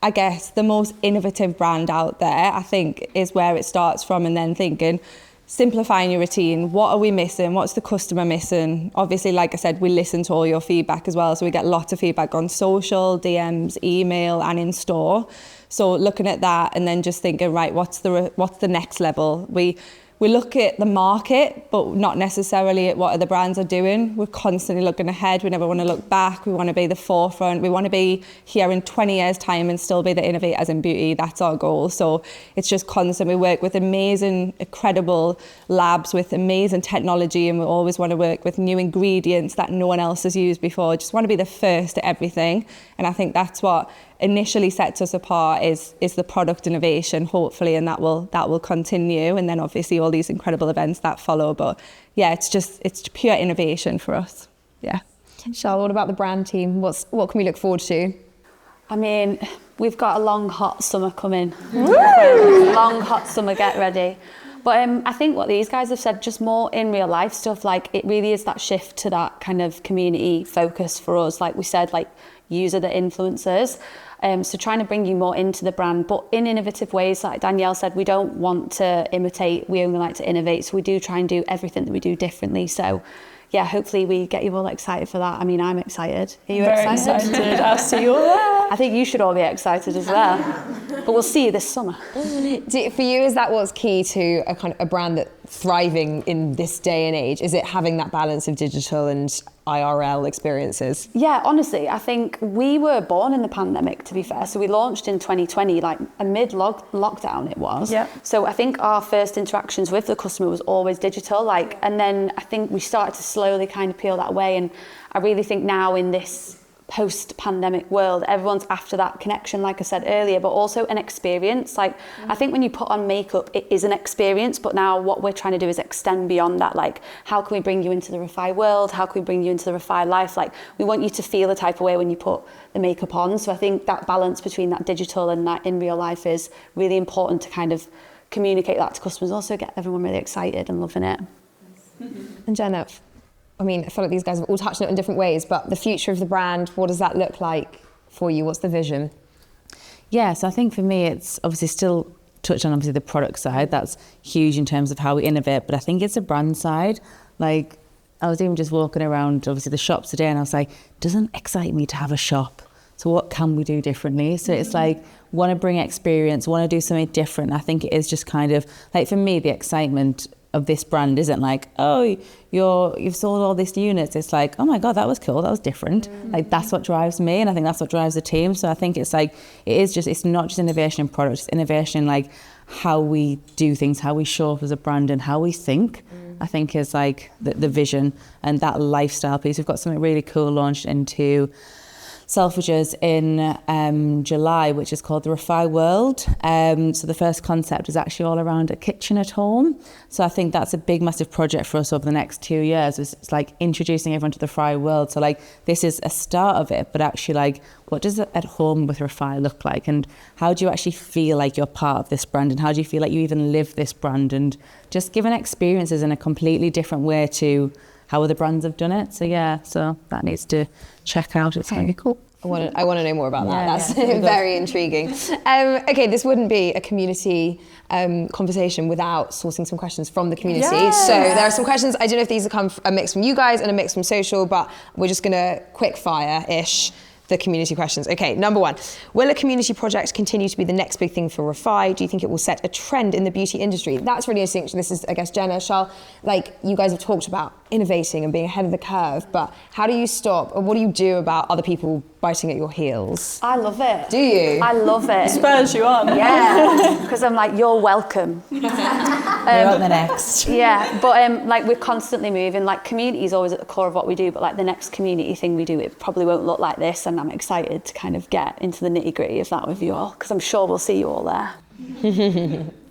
I guess, the most innovative brand out there, I think, is where it starts from, and then thinking, simplifying your routine. What are we missing? What's the customer missing? Obviously, like I said, we listen to all your feedback as well. So we get lots of feedback on social, DMs, email, and in store. So looking at that and then just thinking, right, what's the next level? We look at the market, but not necessarily at what other brands are doing. We're constantly looking ahead. We never want to look back. We want to be the forefront. We want to be here in 20 years' time and still be the innovators in beauty. That's our goal. So it's just constant. We work with amazing, incredible labs with amazing technology, and we always want to work with new ingredients that no one else has used before. Just want to be the first at everything. And I think that's what initially sets us apart is the product innovation, hopefully, and that will continue, and then obviously all these incredible events that follow. But yeah, it's pure innovation for us. Yeah. Charl, what about the brand team? What can we look forward to? I mean, we've got a long hot summer coming. Long hot summer, get ready. But I think what these guys have said, just more in real life stuff, it really is that shift to that kind of community focus for us. Like we said, user the influencers. So trying to bring you more into the brand, but in innovative ways. Like Danielle said, we don't want to imitate, we only like to innovate. So we do try and do everything that we do differently. So yeah, hopefully we get you all excited for that. I mean, I'm excited. Are you Very excited? I'll see you all there. I think you should all be excited as well. But we'll see you this summer. For you, is that what's key to a kind of a brand that thriving in this day and age? Is it having that balance of digital and IRL experiences? Yeah, honestly, I think we were born in the pandemic, to be fair. So we launched in 2020, like a mid-lockdown it was. Yeah. So I think our first interactions with the customer was always digital. And then I think we started to slowly kind of peel that away. And I really think now in this post-pandemic world, everyone's after that connection, like I said earlier, but also an experience. Like, I think when you put on makeup, it is an experience, but now what we're trying to do is extend beyond that. Like, how can we bring you into the REFY world? How can we bring you into the REFY life? Like, we want you to feel the type of way when you put the makeup on. So I think that balance between that digital and that in real life is really important to kind of communicate that to customers, also get everyone really excited and loving it. And Jenna, I mean, I feel like these guys have all touched on it in different ways, but the future of the brand, what does that look like for you? What's the vision? Yeah, so I think for me, it's obviously still touched on obviously the product side. That's huge in terms of how we innovate, but I think it's a brand side. Like, I was even just walking around, obviously, the shops today, and I was like, doesn't excite me to have a shop. So what can we do differently? So it's like, want to bring experience, want to do something different. I think it is just kind of, like for me, the excitement of this brand isn't like, oh, you've sold all these units. It's like, oh my God, that was cool, that was different. Like, that's what drives me, and I think that's what drives the team. So I think it's like, it's not just innovation in product, it's innovation in like how we do things, how we show up as a brand and how we think. I think is like the vision and that lifestyle piece. We've got something really cool launched into Selfridges in July, which is called the REFY World. So the first concept is actually all around a kitchen at home. So I think that's a big, massive project for us over the next 2 years. It's like introducing everyone to the REFY world. So like this is a start of it, but actually like what does it at home with REFY look like? And how do you actually feel like you're part of this brand? And how do you feel like you even live this brand? And just giving experiences in a completely different way to how other brands have done it. So yeah, so that needs to check out. It's going to be cool. I want to know more about that. That's Yeah. very intriguing. Okay, this wouldn't be a community conversation without sourcing some questions from the community. Yes. So there are some questions. I don't know if these are a mix from you guys and a mix from social, but we're just going to quick fire-ish the community questions. Okay, number one, will a community project continue to be the next big thing for REFY? Do you think it will set a trend in the beauty industry? That's really interesting. This is, I guess, Jenna, Charl, like you guys have talked about innovating and being ahead of the curve, but how do you stop, or what do you do about other people biting at your heels? I love it. Do you? I love it. Spurs you on. Yeah, because I'm like, you're welcome. You're on the next. Yeah, but like we're constantly moving. Like community is always at the core of what we do, but like the next community thing we do, it probably won't look like this. And I'm excited to kind of get into the nitty gritty of that with you all, because I'm sure we'll see you all there.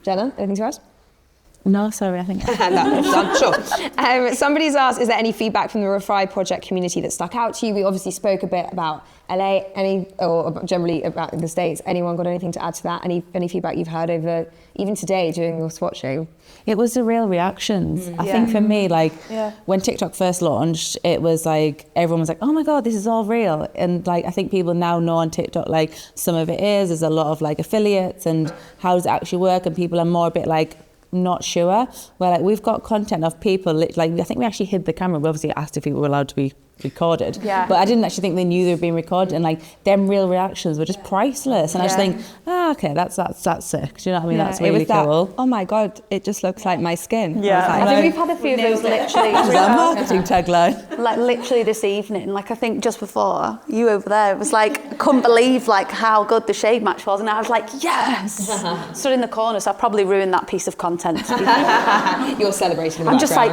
Jenna, anything to add? No, sorry, I think. No, done. Sure. Somebody's asked, is there any feedback from the REFY Project community that stuck out to you? We obviously spoke a bit about LA, or generally about the States. Anyone got anything to add to that? Any feedback you've heard over, even today during your swatching? It was the real reactions. I think for me, like when TikTok first launched, it was like everyone was like, "Oh my God, this is all real!" And like I think people now know on TikTok, like some of it is. There's a lot of like affiliates, and how does it actually work? And people are more a bit like not sure. Where like we've got content of people like I think we actually hid the camera. We obviously asked if people were allowed to be recorded, but I didn't actually think they knew they were being recorded, and like them real reactions were just priceless. And I just think, okay, that's sick. Do you know what I mean? That's really cool. Oh my God, it just looks like my skin. Yeah. I think we've had a few of those literally. That marketing tagline. Like literally this evening, like I think just before, you over there was like, couldn't believe like how good the shade match was, and I was like, yes! Stood in the corner, so I probably ruined that piece of content. You're celebrating in the I'm just like,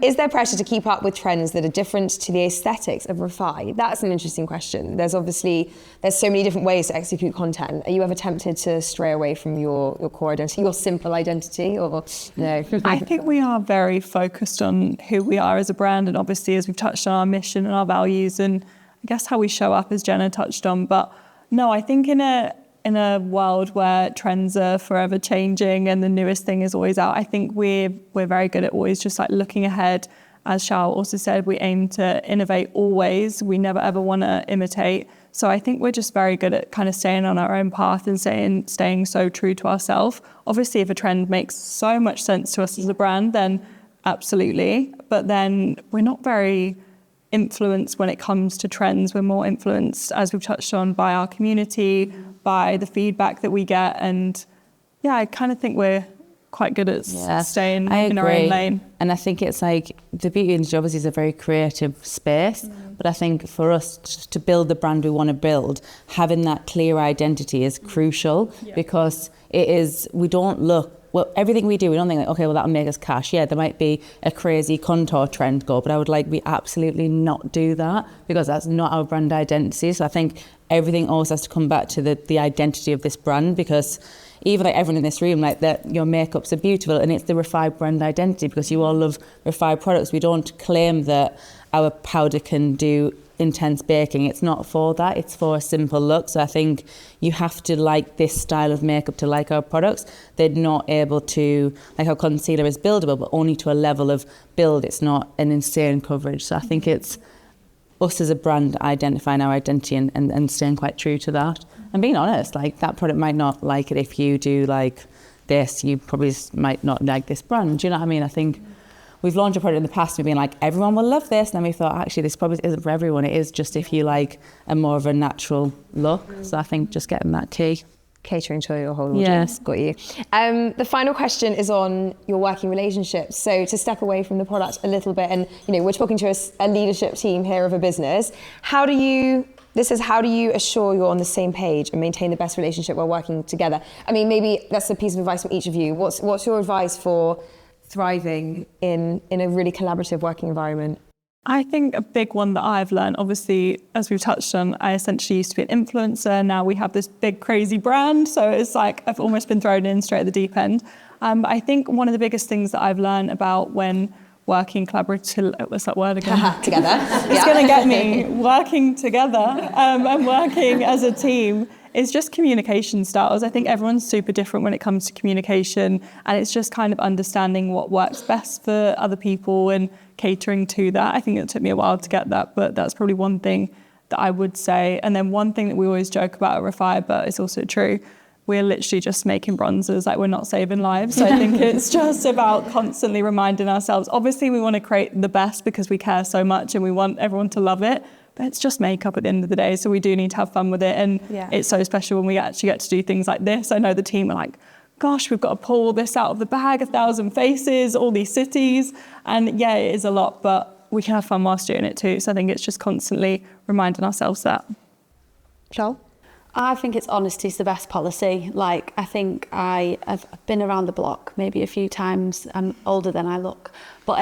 is there pressure to keep up with trends that are different to the aesthetics of REFY? That's an interesting question. There's so many different ways to execute content. Are you ever tempted to stray away from your core identity, your simple identity, or no? I think we are very focused on who we are as a brand, and obviously as we've touched on our mission and our values and I guess how we show up, as Jenna touched on. But no, I think in a world where trends are forever changing and the newest thing is always out, I think we're very good at always just like looking ahead. As Charl also said, we aim to innovate always. We never ever want to imitate. So I think we're just very good at kind of staying on our own path and staying so true to ourselves. Obviously, if a trend makes so much sense to us as a brand, then absolutely. But then we're not very influenced when it comes to trends. We're more influenced, as we've touched on, by our community, by the feedback that we get. And yeah, I kind of think we're quite good at staying in our own lane. And I think it's like the beauty industry obviously is a very creative space, but I think for us to build the brand we want to build, having that clear identity is crucial because it is, we don't look, well, everything we do, we don't think like, okay, well, that'll make us cash. Yeah, there might be a crazy contour trend go, but I would like, we absolutely not do that because that's not our brand identity. So I think everything always has to come back to the identity of this brand, because even like everyone in this room, like that, your makeups are beautiful, and it's the REFY brand identity because you all love REFY products. We don't claim that our powder can do intense baking. It's not for that, it's for a simple look. So I think you have to like this style of makeup to like our products. They're not able to, like our concealer is buildable, but only to a level of build. It's not an insane coverage. So I think it's us as a brand identifying our identity and staying quite true to that. And being honest, like that product might not like it if you do like this, you probably might not like this brand. Do you know what I mean? I think we've launched a product in the past and we've been like, everyone will love this. And then we thought, actually, this probably isn't for everyone. It is just if you like a more of a natural look. So I think just getting that key. Catering to your whole audience. Got you. The final question is on your working relationships. So to step away from the product a little bit, and you know, we're talking to a leadership team here of a business. How do you assure you're on the same page and maintain the best relationship while working together? I mean, maybe that's a piece of advice from each of you. What's your advice for thriving in a really collaborative working environment? I think a big one that I've learned, obviously, as we've touched on, I essentially used to be an influencer. Now we have this big, crazy brand. So it's like I've almost been thrown in straight at the deep end. But I think one of the biggest things that I've learned about when working collaboratively, what's that word again? Together. It's going to get me. Working together and working as a team is just communication styles. I think everyone's super different when it comes to communication, and it's just kind of understanding what works best for other people and catering to that. I think it took me a while to get that, but that's probably one thing that I would say. And then one thing that we always joke about at REFY, but it's also true, we're literally just making bronzers, like we're not saving lives. So I think it's just about constantly reminding ourselves. Obviously, we want to create the best because we care so much and we want everyone to love it. But it's just makeup at the end of the day, so we do need to have fun with it. And it's so special when we actually get to do things like this. I know the team are like, gosh, we've got to pull this out of the bag, 1,000 faces, all these cities. And yeah, it is a lot, but we can have fun whilst doing it too. So I think it's just constantly reminding ourselves that. Charl? I think it's honesty's the best policy. Like, I think I've been around the block maybe a few times. I'm older than I look. But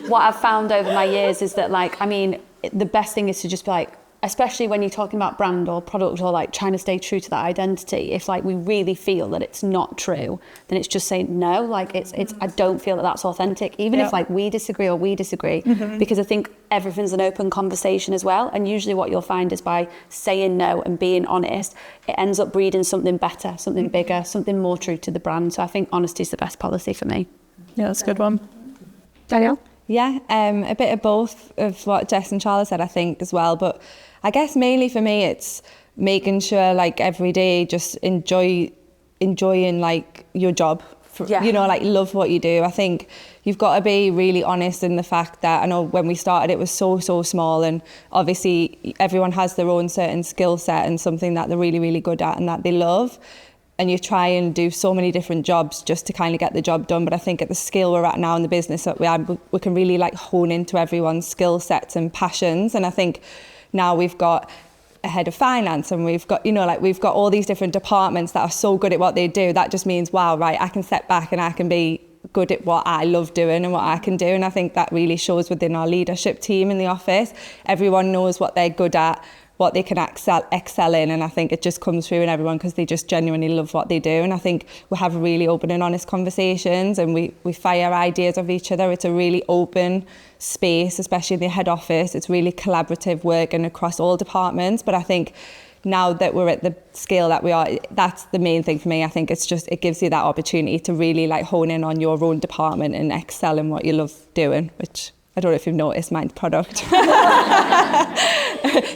what I've found over my years is that, like, I mean, the best thing is to just be like, especially when you're talking about brand or product or like trying to stay true to that identity, if like we really feel that it's not true, then it's just saying no, like it's I don't feel that that's authentic, even if like we disagree, because I think everything's an open conversation as well. And usually what you'll find is by saying no and being honest, it ends up breeding something better, something bigger, something more true to the brand. So I think honesty is the best policy for me. Yeah, that's a good one. Danielle? Yeah, a bit of both of what Jess and Charl said, I think, as well. But I guess mainly for me, it's making sure, like, every day just enjoying, like, your job. You know, like, love what you do. I think you've got to be really honest in the fact that, I know when we started, it was so small. And obviously, everyone has their own certain skill set and something that they're really, really good at and that they love. And you try and do so many different jobs just to kind of get the job done. But I think at the scale we're at now in the business that we can really like hone into everyone's skill sets and passions. And I think now we've got a head of finance and we've got, you know, like we've got all these different departments that are so good at what they do. That just means, wow, right, I can step back and I can be good at what I love doing and what I can do. And I think that really shows within our leadership team in the office. Everyone knows what they're good at, what they can excel in, and I think it just comes through in everyone because they just genuinely love what they do. And I think we have really open and honest conversations and we fire ideas of each other. It's a really open space, especially in the head office. It's really collaborative working across all departments. But I think now that we're at the scale that we are, that's the main thing for me. I think it's just, it gives you that opportunity to really like hone in on your own department and excel in what you love doing, which I don't know if you've noticed, mine's product.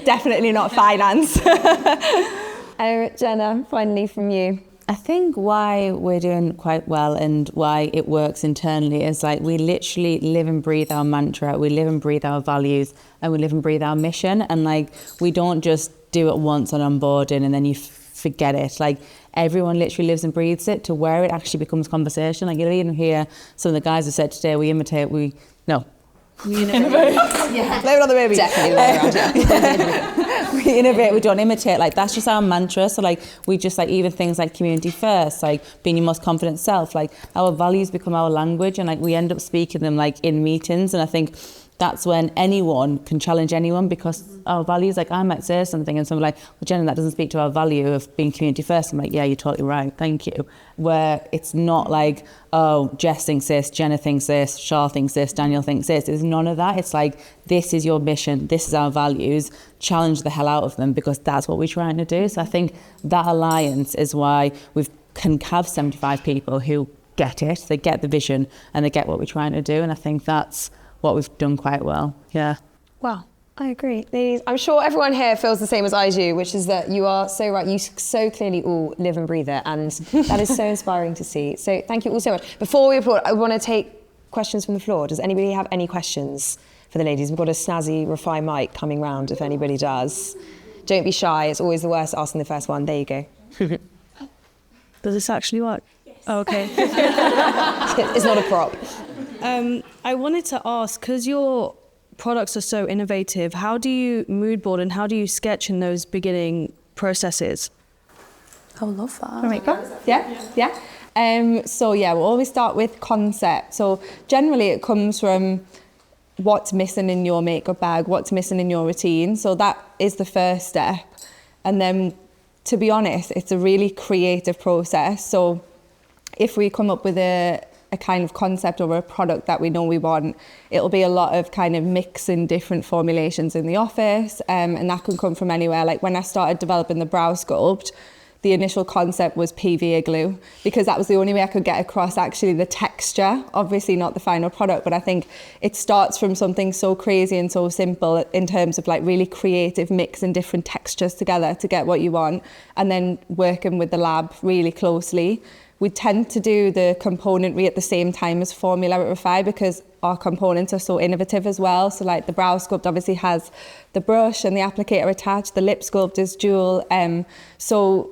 Definitely not finance. Jenna, finally from you. I think why we're doing quite well and why it works internally is like we literally live and breathe our mantra, we live and breathe our values, and we live and breathe our mission. And like we don't just do it once on onboarding and then you forget it. Like everyone literally lives and breathes it to where it actually becomes conversation. Like you'll even hear some of the guys have said today, we innovate. Blame it on the baby. Definitely around, yeah. We innovate, we don't imitate. Like that's just our mantra. So like we just like even things like community first, like being your most confident self, like our values become our language, and like we end up speaking them like in meetings. And I think that's when anyone can challenge anyone, because our values, like I might say something and someone like, well, Jenna, that doesn't speak to our value of being community first. I'm like, yeah, you're totally right, thank you. Where it's not like, oh, Jess thinks this, Jenna thinks this, Charl thinks this, Danielle thinks this. There's none of that. It's like, this is your mission, this is our values, challenge the hell out of them, because that's what we're trying to do. So I think that alliance is why we can have 75 people who get it, they get the vision and they get what we're trying to do. And I think that's what we've done quite well, yeah. Wow, I agree. Ladies, I'm sure everyone here feels the same as I do, which is that you are so right. You so clearly all live and breathe it, and that is so inspiring to see. So thank you all so much. Before we applaud, I want to take questions from the floor. Does anybody have any questions for the ladies? We've got a snazzy REFY mic coming round if anybody does. Don't be shy, it's always the worst asking the first one. There you go. Does this actually work? Yes. Oh, okay. It's not a prop. I wanted to ask, because your products are so innovative, how do you mood board and how do you sketch in those beginning processes? I love that. Yeah. So yeah, we'll always start with concept. So generally it comes from what's missing in your makeup bag, what's missing in your routine. So that is the first step. And then, to be honest, it's a really creative process. So if we come up with a kind of concept or a product that we know we want, it'll be a lot of kind of mixing different formulations in the office, and that can come from anywhere. Like when I started developing the brow sculpt, the initial concept was PVA glue, because that was the only way I could get across actually the texture, obviously not the final product, but I think it starts from something so crazy and so simple in terms of like really creative mixing different textures together to get what you want, and then working with the lab really closely. We tend to do the componentry at the same time as formula at REFY because our components are so innovative as well. So like the brow sculpt obviously has the brush and the applicator attached, the lip sculpt is dual. So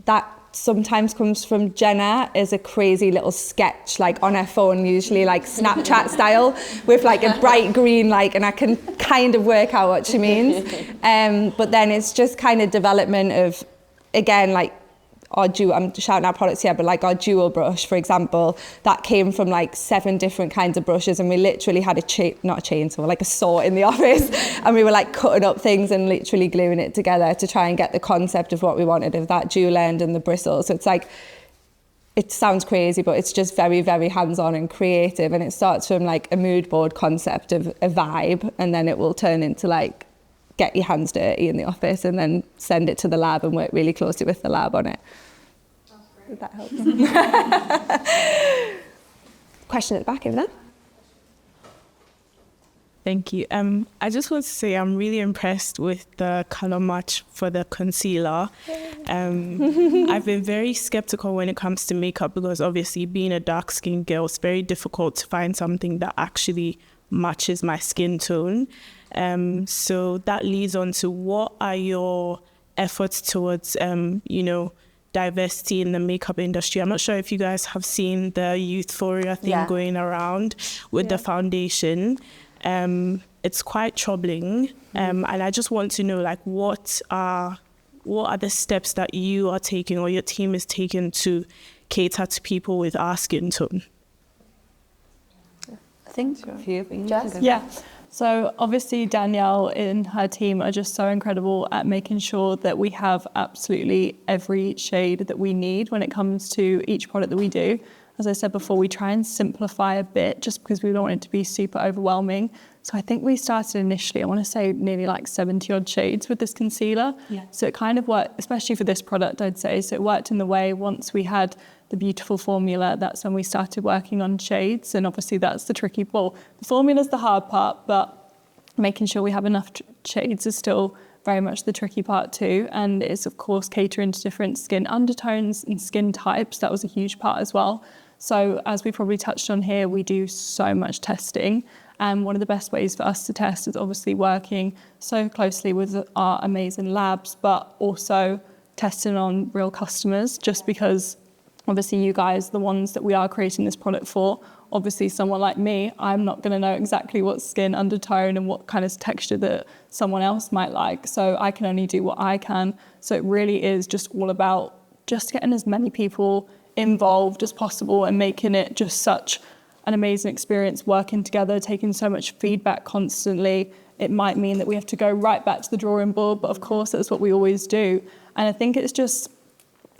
that sometimes comes from Jenna as a crazy little sketch, like on her phone, usually like Snapchat style, with like a bright green, like, and I can kind of work out what she means. But then it's just kind of development of, again, like, I'm shouting out products here, but like our dual brush, for example, that came from like 7 different kinds of brushes, and we literally had not a chainsaw, like a saw in the office, and we were like cutting up things and literally gluing it together to try and get the concept of what we wanted, of that dual end and the bristles. So it's like, it sounds crazy, but it's just very, very hands-on and creative, and it starts from like a mood board concept of a vibe, and then it will turn into like, get your hands dirty in the office and then send it to the lab and work really closely with the lab on it. If that helps. Question at the back over there. Thank you. I just want to say I'm really impressed with the colour match for the concealer. I've been very skeptical when it comes to makeup because obviously being a dark-skinned girl, it's very difficult to find something that actually matches my skin tone. So that leads on to what are your efforts towards, diversity in the makeup industry? I'm not sure if you guys have seen the Youthphoria thing going around with the foundation. It's quite troubling. And I just want to know, like, what are the steps that you are taking or your team is taking to cater to people with our skin tone? I think, Jess? Yeah. So obviously Danielle and her team are just so incredible at making sure that we have absolutely every shade that we need when it comes to each product that we do. As I said before, we try and simplify a bit just because we don't want it to be super overwhelming. So I think we started initially, I want to say nearly like 70 odd shades with this concealer. Yeah. So it kind of worked, especially for this product, I'd say. So it worked in the way once we had the beautiful formula, that's when we started working on shades. And obviously that's the tricky, the formula's the hard part, but making sure we have enough shades is still very much the tricky part too. And it's of course catering to different skin undertones and skin types. That was a huge part as well. So as we probably touched on here, we do so much testing. And one of the best ways for us to test is obviously working so closely with our amazing labs, but also testing on real customers, just because obviously you guys, the ones that we are creating this product for, obviously someone like me, I'm not going to know exactly what skin undertone and what kind of texture that someone else might like. So I can only do what I can. So it really is just all about just getting as many people involved as possible and making it just such an amazing experience, working together, taking so much feedback constantly. It might mean that we have to go right back to the drawing board, but of course that's what we always do. And I think it's just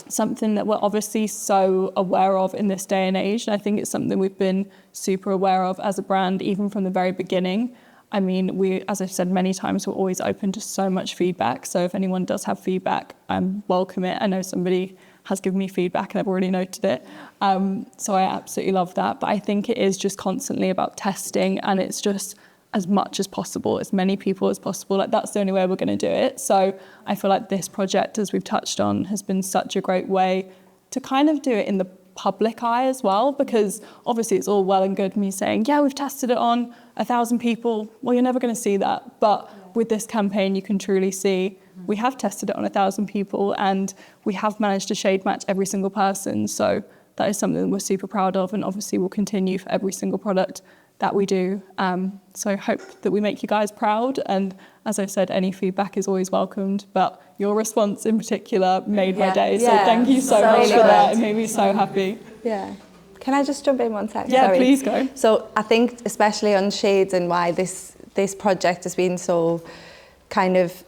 something that we're obviously so aware of in this day and age. And I think it's something we've been super aware of as a brand, even from the very beginning. I mean, we, as I've said many times, we're always open to so much feedback. So if anyone does have feedback, welcome it. I know somebody has given me feedback and I've already noted it. So I absolutely love that. But I think it is just constantly about testing, and it's just as much as possible, as many people as possible. Like, that's the only way we're going to do it. So I feel like this project, as we've touched on, has been such a great way to kind of do it in the public eye as well, because obviously it's all well and good me saying, yeah, we've tested it on 1,000 people. Well, you're never going to see that. But with this campaign, you can truly see we have tested it on 1,000 people and we have managed to shade match every single person. So that is something that we're super proud of, and obviously we'll continue for every single product that we do. So I hope that we make you guys proud. And as I've said, any feedback is always welcomed, but your response in particular made my day. So thank you so much for that. It made me so happy. Yeah. Can I just jump in one sec? Yeah, Sorry. please go. So I think especially on shades and why this project has been so kind of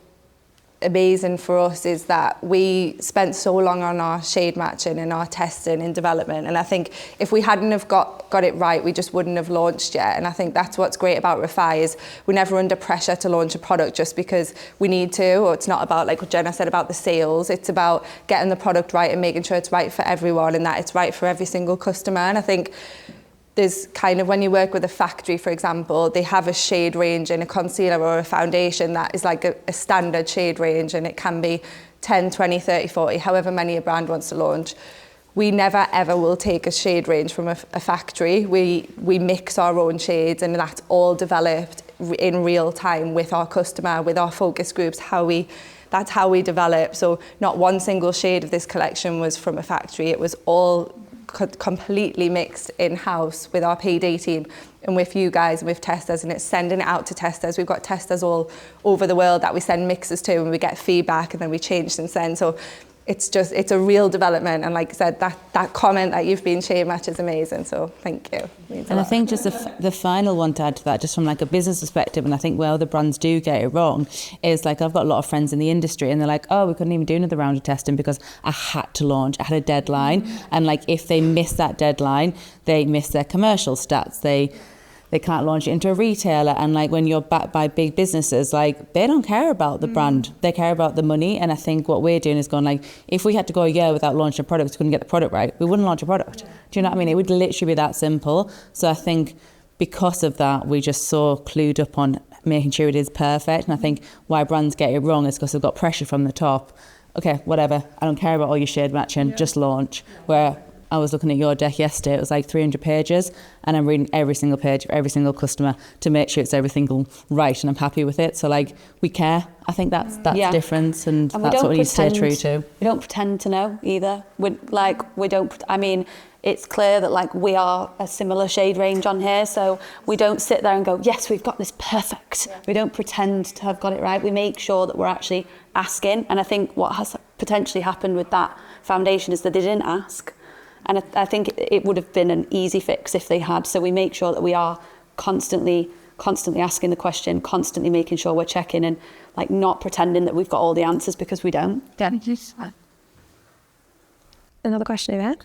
amazing for us is that we spent so long on our shade matching and our testing and development, and I think if we hadn't have got it right, we just wouldn't have launched yet. And I think that's what's great about REFY is we're never under pressure to launch a product just because we need to, or it's not about, like what Jenna said about the sales, it's about getting the product right and making sure it's right for everyone and that it's right for every single customer. And I think there's kind of, when you work with a factory, for example, they have a shade range in a concealer or a foundation that is like a standard shade range, and it can be 10, 20, 30, 40, however many a brand wants to launch. We never ever will take a shade range from a factory. We mix our own shades, and that's all developed in real time with our customer, with our focus groups, that's how we develop. So not one single shade of this collection was from a factory. It was all completely mixed in-house with our PD team and with you guys and with testers, and it's sending it out to testers. We've got testers all over the world that we send mixes to, and we get feedback and then we change and send. So it's a real development, and like I said, that comment that you've been shade match is amazing, so thank you. And I think just the final one to add to that, just from like a business perspective, and I think where other brands do get it wrong, is like I've got a lot of friends in the industry and they're like, oh, we couldn't even do another round of testing because I had to launch, I had a deadline. And like if they miss that deadline, they miss their commercial stats, they can't launch it into a retailer. And like when you're backed by big businesses, like they don't care about the brand, they care about the money. And I think what we're doing is going like, if we had to go a year without launching a product, we couldn't get the product right, we wouldn't launch a product. Do you know what I mean? It would literally be that simple. So I think because of that, we just so clued up on making sure it is perfect. And I think why brands get it wrong is because they've got pressure from the top. Okay, whatever, I don't care about all your shade matching, just launch. Where I was looking at your deck yesterday, it was like 300 pages, and I'm reading every single page of every single customer to make sure it's everything right and I'm happy with it. So like, we care. I think that's the difference, and that's what we need to stay true to. We don't pretend to know either. I mean, it's clear that like we are a similar shade range on here, so we don't sit there and go, yes, we've got this perfect. Yeah. We don't pretend to have got it right. We make sure that we're actually asking. And I think what has potentially happened with that foundation is that they didn't ask. And I think it would have been an easy fix if they had. So we make sure that we are constantly asking the question, constantly making sure we're checking, and like not pretending that we've got all the answers, because we don't. Another question there.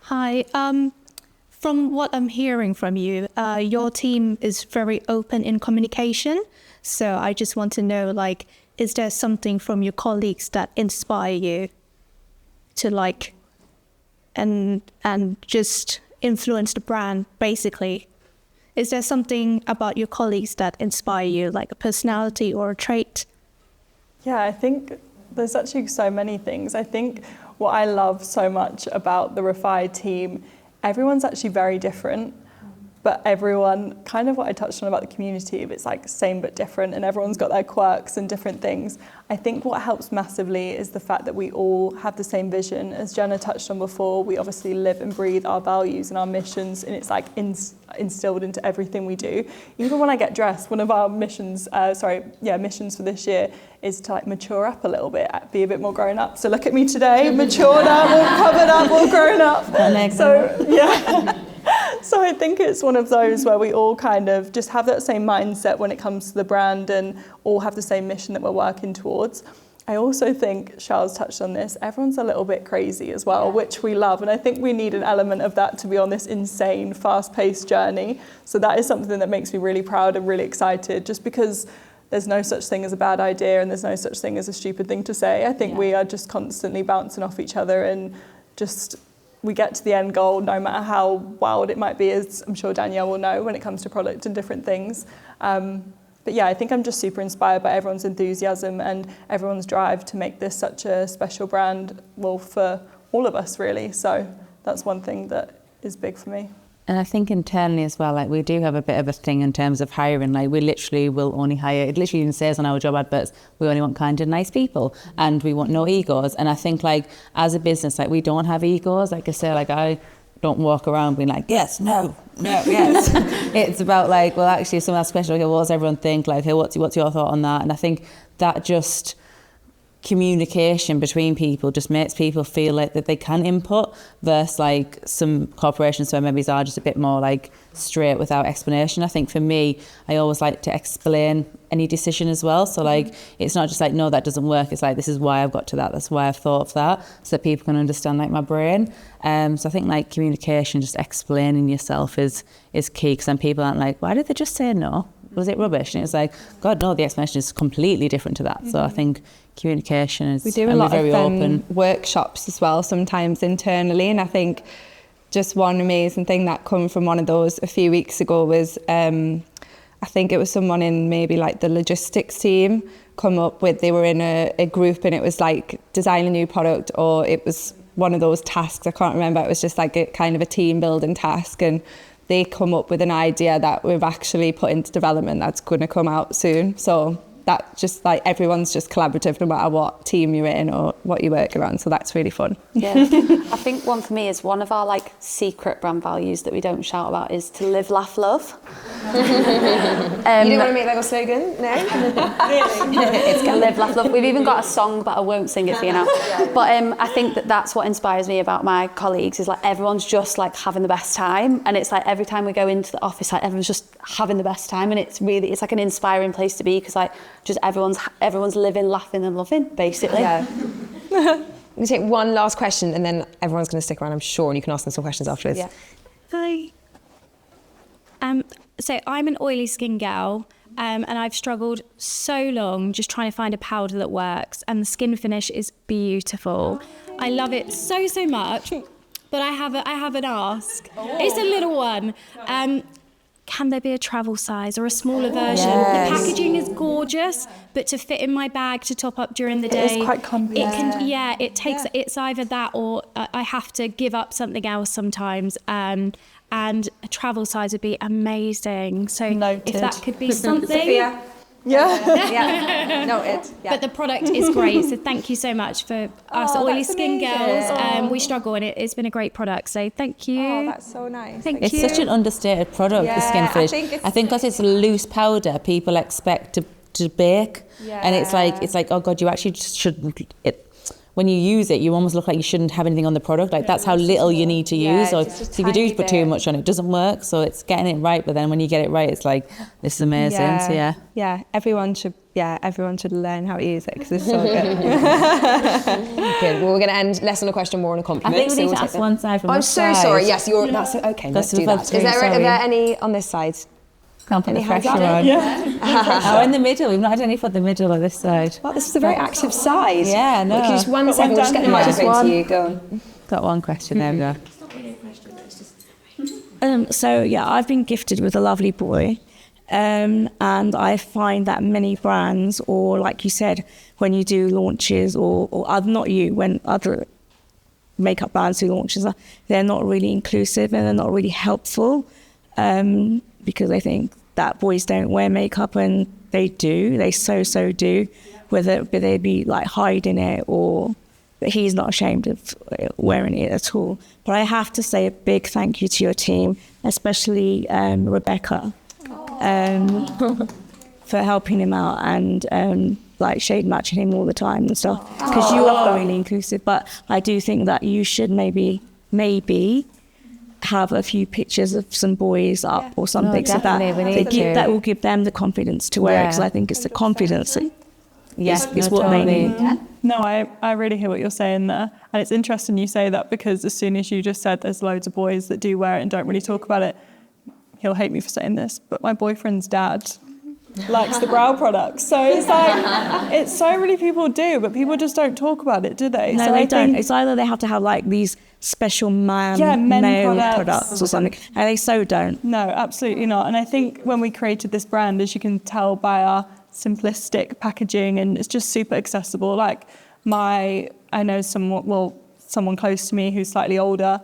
Hi. From what I'm hearing from you, your team is very open in communication. So I just want to know, like, is there something from your colleagues that inspire you to like, and just influence the brand basically? Is there something about your colleagues that inspire you, like a personality or a trait? Yeah, I think there's actually so many things. I think what I love so much about the REFY team, everyone's actually very different, but everyone, kind of what I touched on about the community, it's like same but different, and everyone's got their quirks and different things. I think what helps massively is the fact that we all have the same vision. As Jenna touched on before, we obviously live and breathe our values and our missions, and it's like instilled into everything we do. Even when I get dressed, one of our missions for this year is to like mature up a little bit, be a bit more grown up. So look at me today, matured up, all covered up, all grown up. So yeah. So I think it's one of those where we all kind of just have that same mindset when it comes to the brand and all have the same mission that we're working towards. I also think, Charles touched on this, everyone's a little bit crazy as well, which we love. And I think we need an element of that to be on this insane, fast-paced journey. So that is something that makes me really proud and really excited, just because there's no such thing as a bad idea and there's no such thing as a stupid thing to say. I think we are just constantly bouncing off each other and just... we get to the end goal no matter how wild it might be, as I'm sure Danielle will know when it comes to product and different things. But yeah, I think I'm just super inspired by everyone's enthusiasm and everyone's drive to make this such a special brand, well, for all of us really. So that's one thing that is big for me. And I think internally as well, like we do have a bit of a thing in terms of hiring. Like we literally will only hire, it literally even says on our job adverts, we only want kind and nice people and we want no egos. And I think like as a business, like we don't have egos. Like I say, like I don't walk around being like, yes, no, yes. It's about like, well, actually someone asks a question, okay, what does everyone think? Like, hey, what's your thought on that? And I think that just... communication between people just makes people feel like that they can input versus like some corporations where maybe are just a bit more like straight without explanation. I think for me, I always like to explain any decision as well. So like it's not just like, no, that doesn't work. It's like, this is why I've got to that. That's why I've thought of that, so that people can understand like my brain. So I think like communication, just explaining yourself is key, because then people aren't like, why did they just say no? Was it rubbish? And it's like, God, no, the explanation is completely different to that. So I think communication is, we do a lot of workshops as well sometimes internally, and I think just one amazing thing that come from one of those a few weeks ago was I think it was someone in maybe like the logistics team come up with, they were in a group and it was like design a new product, or it was one of those tasks, I can't remember, it was just like a kind of a team building task, and they come up with an idea that we've actually put into development that's going to come out soon. So that just like everyone's just collaborative no matter what team you're in or what you're working on. So that's really fun. Yeah, I think one for me is one of our like secret brand values that we don't shout about is to live, laugh, love. You don't want to make that a slogan, no? It's gonna live, laugh, love. We've even got a song, but I won't sing it for you now. But I think that's what inspires me about my colleagues is like everyone's just like having the best time, and it's like every time we go into the office, like everyone's just having the best time, and it's like an inspiring place to be, because like just everyone's living, laughing and loving, basically. Yeah. I'm going to take one last question and then everyone's going to stick around, I'm sure, and you can ask them some questions afterwards. Yeah. Hi. So I'm an oily skin gal, and I've struggled so long just trying to find a powder that works, and the skin finish is beautiful. I love it so much, but I have an ask. It's a little one. Can there be a travel size or a smaller version? Yes. The packaging is gorgeous, but to fit in my bag to top up during the day, It is quite clumpy. It's either that or I have to give up something else sometimes. And a travel size would be amazing. So Noted. if that could be something. Yeah. No, it. Yeah. But the product is great, so thank you so much for us oily skin girls. We struggle, and it's been a great product. So thank you. Oh, that's so nice. Thank It's you. such an understated product, the skin finish. I think because it's a loose powder, people expect to bake, and it's like, oh God, you actually just shouldn't. When you use it, you almost look like you shouldn't have anything on the product. Like that's how little you need to use. Or so if you do put too much on, it doesn't work. So it's getting it right. But then when you get it right, it's like, this is amazing. Yeah. So Yeah, everyone should learn how to use it because it's so good. Good. Well, we're going to end less on a question, more on a I compliment. think we need to ask one side from I'm this so side. sorry. Yes, that's okay. Let's do that. Are there any on this side? Can't put the hands pressure up? on. Yeah. Oh, in the middle. We've not had any for the middle or this side. Well, this is a very active side. Yeah, no. Okay, just 1 second. We'll just get the microphone to you. Go on. Got one question there we go. So yeah, I've been gifted with a lovely boy. And I find that many brands, or like you said, when you do launches, or not you, when other makeup brands do launches, they're not really inclusive and they're not really helpful, because I think that boys don't wear makeup, and they do. They so do, whether they be like hiding it or that he's not ashamed of wearing it at all. But I have to say a big thank you to your team, especially Rebecca. For helping him out and like shade matching him all the time and stuff, because you are really inclusive. But I do think that you should maybe have a few pictures of some boys up or something, so that will give them the confidence to wear it, because I think it's the confidence that is what they need. No, I really hear what you're saying there. And it's interesting you say that, because as soon as you just said there's loads of boys that do wear it and don't really talk about it, he'll hate me for saying this, but my boyfriend's dad likes the brow products. So it's like, it's so many people do, but people just don't talk about it, do they? No, so they don't. It's either they have to have like these special male products or something, and they so don't. No, absolutely not. And I think when we created this brand, as you can tell by our simplistic packaging, and it's just super accessible. Like I know someone close to me who's slightly older,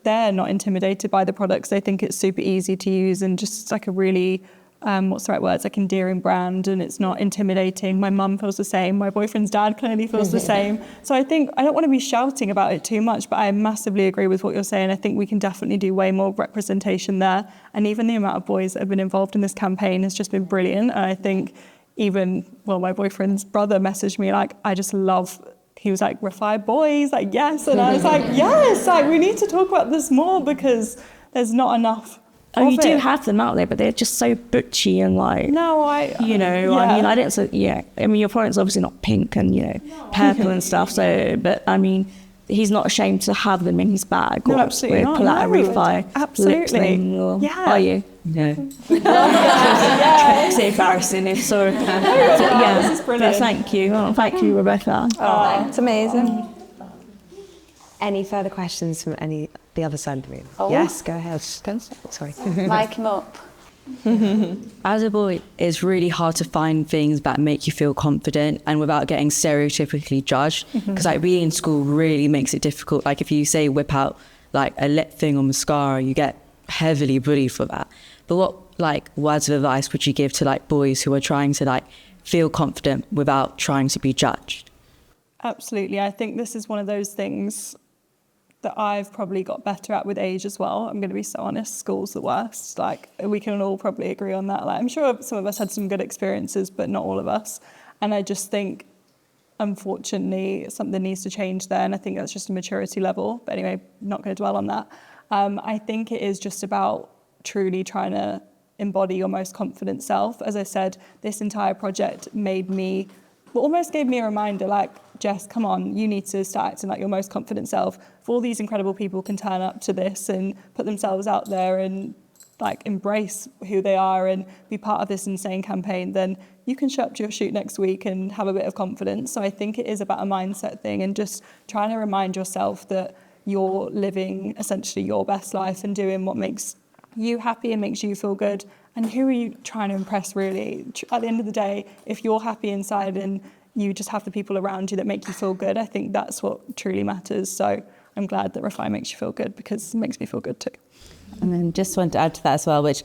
they're not intimidated by the products. They think it's super easy to use and just like a really, what's the right word? It's like endearing brand, and it's not intimidating. My mum feels the same. My boyfriend's dad clearly feels the same. So I think, I don't want to be shouting about it too much, but I massively agree with what you're saying. I think we can definitely do way more representation there. And even the amount of boys that have been involved in this campaign has just been brilliant. And I think my boyfriend's brother messaged me like, he was like, REFY boys, like, yes. And I was like, yes, like, we need to talk about this more, because there's not enough. Oh, you do have them out there, but they're just so butchy and like, I mean, I don't say, I mean, your product's obviously not pink and, purple and stuff. So, but I mean, he's not ashamed to have them in his bag. No, absolutely not. Pull out a REFY. Absolutely. Are you? No. It's embarrassing if so. This is brilliant. Thank you. Thank you, Rebecca. It's amazing. Any further questions from the other side of the room? Oh. Yes, go ahead. Sorry. Mic him up. As a boy, it's really hard to find things that make you feel confident and without getting stereotypically judged, because like being in school really makes it difficult. Like if you say whip out like a lip thing or mascara, you get heavily bullied for that. But what like words of advice would you give to like boys who are trying to like feel confident without trying to be judged? Absolutely. I think this is one of those things that I've probably got better at with age as well. I'm going to be so honest, school's the worst. Like, we can all probably agree on that. Like, I'm sure some of us had some good experiences, but not all of us. And I just think, unfortunately, something needs to change there. And I think that's just a maturity level. But anyway, not going to dwell on that. I think it is just about truly trying to embody your most confident self. As I said, this entire project almost gave me a reminder, like, Jess, come on, you need to start acting like your most confident self. If all these incredible people can turn up to this and put themselves out there and like embrace who they are and be part of this insane campaign, then you can show up to your shoot next week and have a bit of confidence. So I think it is about a mindset thing and just trying to remind yourself that you're living essentially your best life and doing what makes you happy and makes you feel good. And who are you trying to impress, really? At the end of the day, if you're happy inside and you just have the people around you that make you feel good, I think that's what truly matters. So I'm glad that REFY makes you feel good, because it makes me feel good too. And then just want to add to that as well, which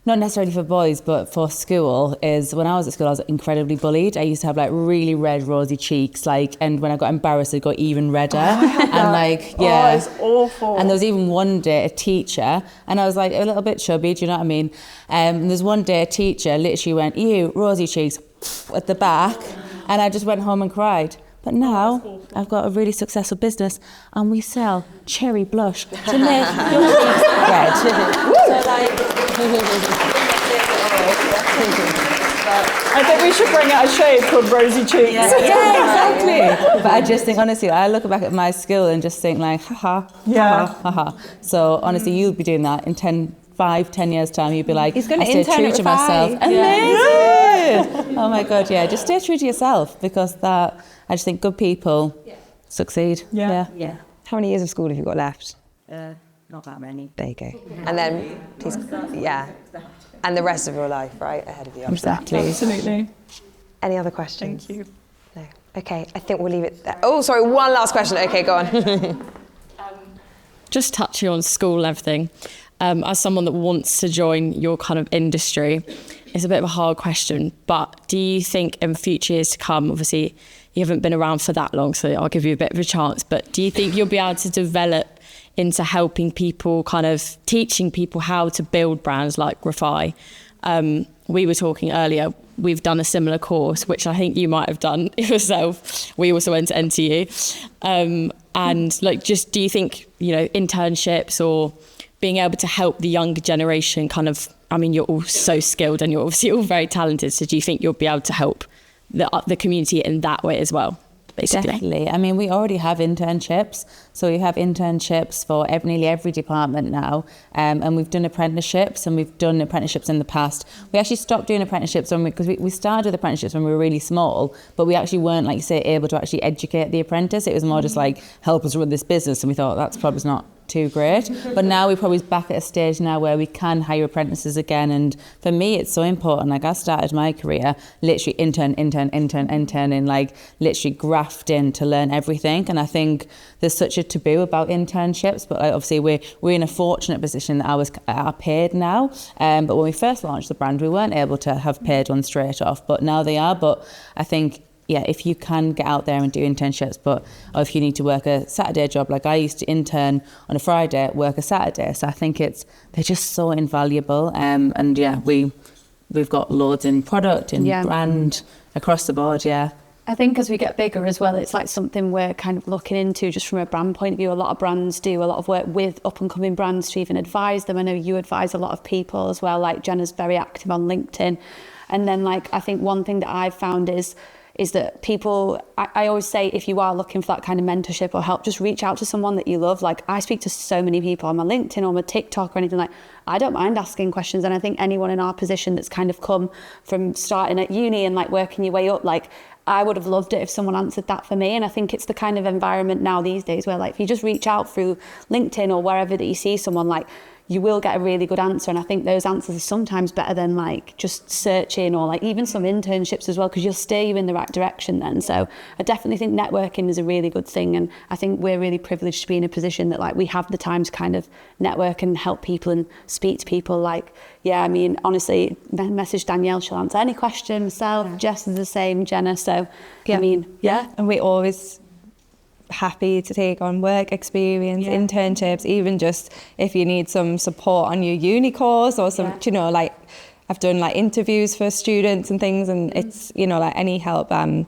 not necessarily for boys, but for school, is when I was at school, I was incredibly bullied. I used to have like really red, rosy cheeks, like, and when I got embarrassed, it got even redder. It's awful. And there was even one day a teacher, and I was like a little bit chubby, do you know what I mean? And there's one day a teacher literally went, "Ew, rosy cheeks," at the back, and I just went home and cried. But now I've got a really successful business, and we sell cherry blush to make your cheeks red. So like. I think we should bring out a shade called Rosy Cheeks. Yeah, exactly. But I just think, honestly, I look back at my school and just think like, haha. So honestly, you'll be doing that in 10 years time. You'll be like, He's going to stay true to myself. Amazing. Oh my God, yeah. Just stay true to yourself, because I just think good people succeed. Yeah. How many years of school have you got left? Not that many. There you go. And then, please, yeah. And the rest of your life, right, ahead of you. Exactly. Absolutely. Any other questions? Thank you. No. Okay, I think we'll leave it there. Oh, sorry, one last question. Okay, go on. Just touching on school and everything, as someone that wants to join your kind of industry, it's a bit of a hard question, but do you think in future years to come, obviously you haven't been around for that long, so I'll give you a bit of a chance, but do you think you'll be able to develop into helping people, kind of teaching people how to build brands like REFY? We were talking earlier, we've done a similar course, which I think you might have done yourself. We also went to NTU. And like, just do you think, you know, internships or being able to help the younger generation kind of, I mean, you're all so skilled and you're obviously all very talented. So do you think you'll be able to help the community in that way as well? Basically. Definitely. I mean, we already have internships. So we have internships for nearly every department now. And we've done apprenticeships, and we've done apprenticeships in the past. We actually stopped doing apprenticeships because we started with apprenticeships when we were really small, but we actually weren't, like you say, able to actually educate the apprentice. It was more just like, help us run this business. And we thought that's probably not too great. But now we're probably back at a stage now where we can hire apprentices again. And for me, it's so important. Like, I started my career literally interning, like literally grafting to learn everything. And I think there's such a taboo about internships, but obviously we're in a fortunate position that are paid now. But when we first launched the brand, we weren't able to have paid one straight off, but now they are. But I think, yeah, if you can get out there and do internships, or if you need to work a Saturday job, like I used to intern on a Friday, work a Saturday. So I think they're just so invaluable. And yeah, we've got loads in product, in brand, across the board, yeah. I think as we get bigger as well, it's like something we're kind of looking into just from a brand point of view. A lot of brands do a lot of work with up-and-coming brands to even advise them. I know you advise a lot of people as well, like Jenna's very active on LinkedIn. And then, like, I think one thing that I've found is that people, I always say, if you are looking for that kind of mentorship or help, just reach out to someone that you love. Like, I speak to so many people on my LinkedIn or my TikTok or anything. Like, I don't mind asking questions. And I think anyone in our position that's kind of come from starting at uni and like working your way up, like, I would have loved it if someone answered that for me. And I think it's the kind of environment now these days where, like, if you just reach out through LinkedIn or wherever that you see someone, like, you will get a really good answer. And I think those answers are sometimes better than like just searching or like even some internships as well, because you'll steer you in the right direction then. So I definitely think networking is a really good thing. And I think we're really privileged to be in a position that like we have the time to kind of network and help people and speak to people. Like, yeah, I mean, honestly, message Danielle, she'll answer any question. Myself, Jess is the same, Jenna. So, I mean, yeah. And we always happy to take on work experience, internships, even just if you need some support on your uni course or some, you know, like I've done like interviews for students and things, and it's, you know, like any help, I'm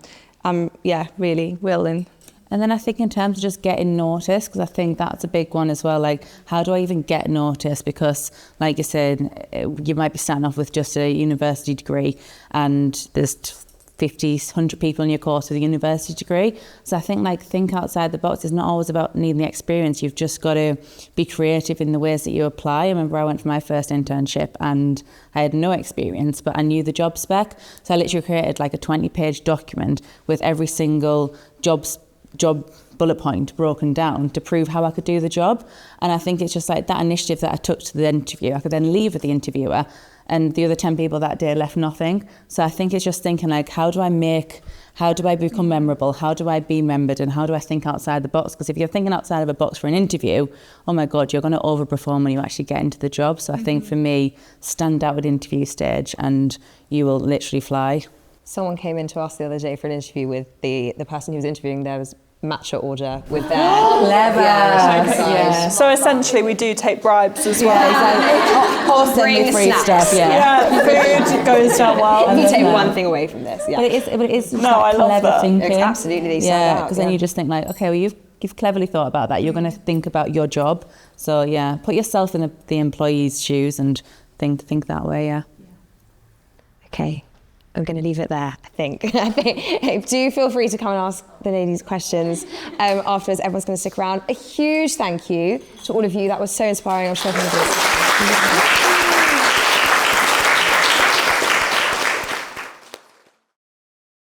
really willing. And then I think in terms of just getting noticed, because I think that's a big one as well, like how do I even get noticed? Because like you said, you might be starting off with just a university degree and there's 50, 100 people in your course with a university degree. So I think like think outside the box. It's not always about needing the experience. You've just got to be creative in the ways that you apply. I remember I went for my first internship and I had no experience, but I knew the job spec. So I literally created like a 20-page document with every single job bullet point broken down to prove how I could do the job. And I think it's just like that initiative that I took to the interview. I could then leave with the interviewer, and the other 10 people that day left nothing. So I think it's just thinking like, how do I become memorable? How do I be remembered? And how do I think outside the box? Because if you're thinking outside of a box for an interview, oh my God, you're going to overperform when you actually get into the job. So I think for me, stand out at interview stage and you will literally fly. Someone came in to us the other day for an interview with the person who was interviewing. There was matcha order with their clever. So essentially we do take bribes as well. Or bring free stuff, food goes down well. You take one thing away from this, But it is No, I love clever that. thinking. It's absolutely, they stand out. Because then you just think like, okay, well you've cleverly thought about that. You're going to think about your job. So yeah, put yourself in the employee's shoes and think that way. Yeah. Okay. I'm going to leave it there, I think. Do feel free to come and ask the ladies questions afterwards. Everyone's going to stick around. A huge thank you to all of you. That was so inspiring. I'm sure everyone did.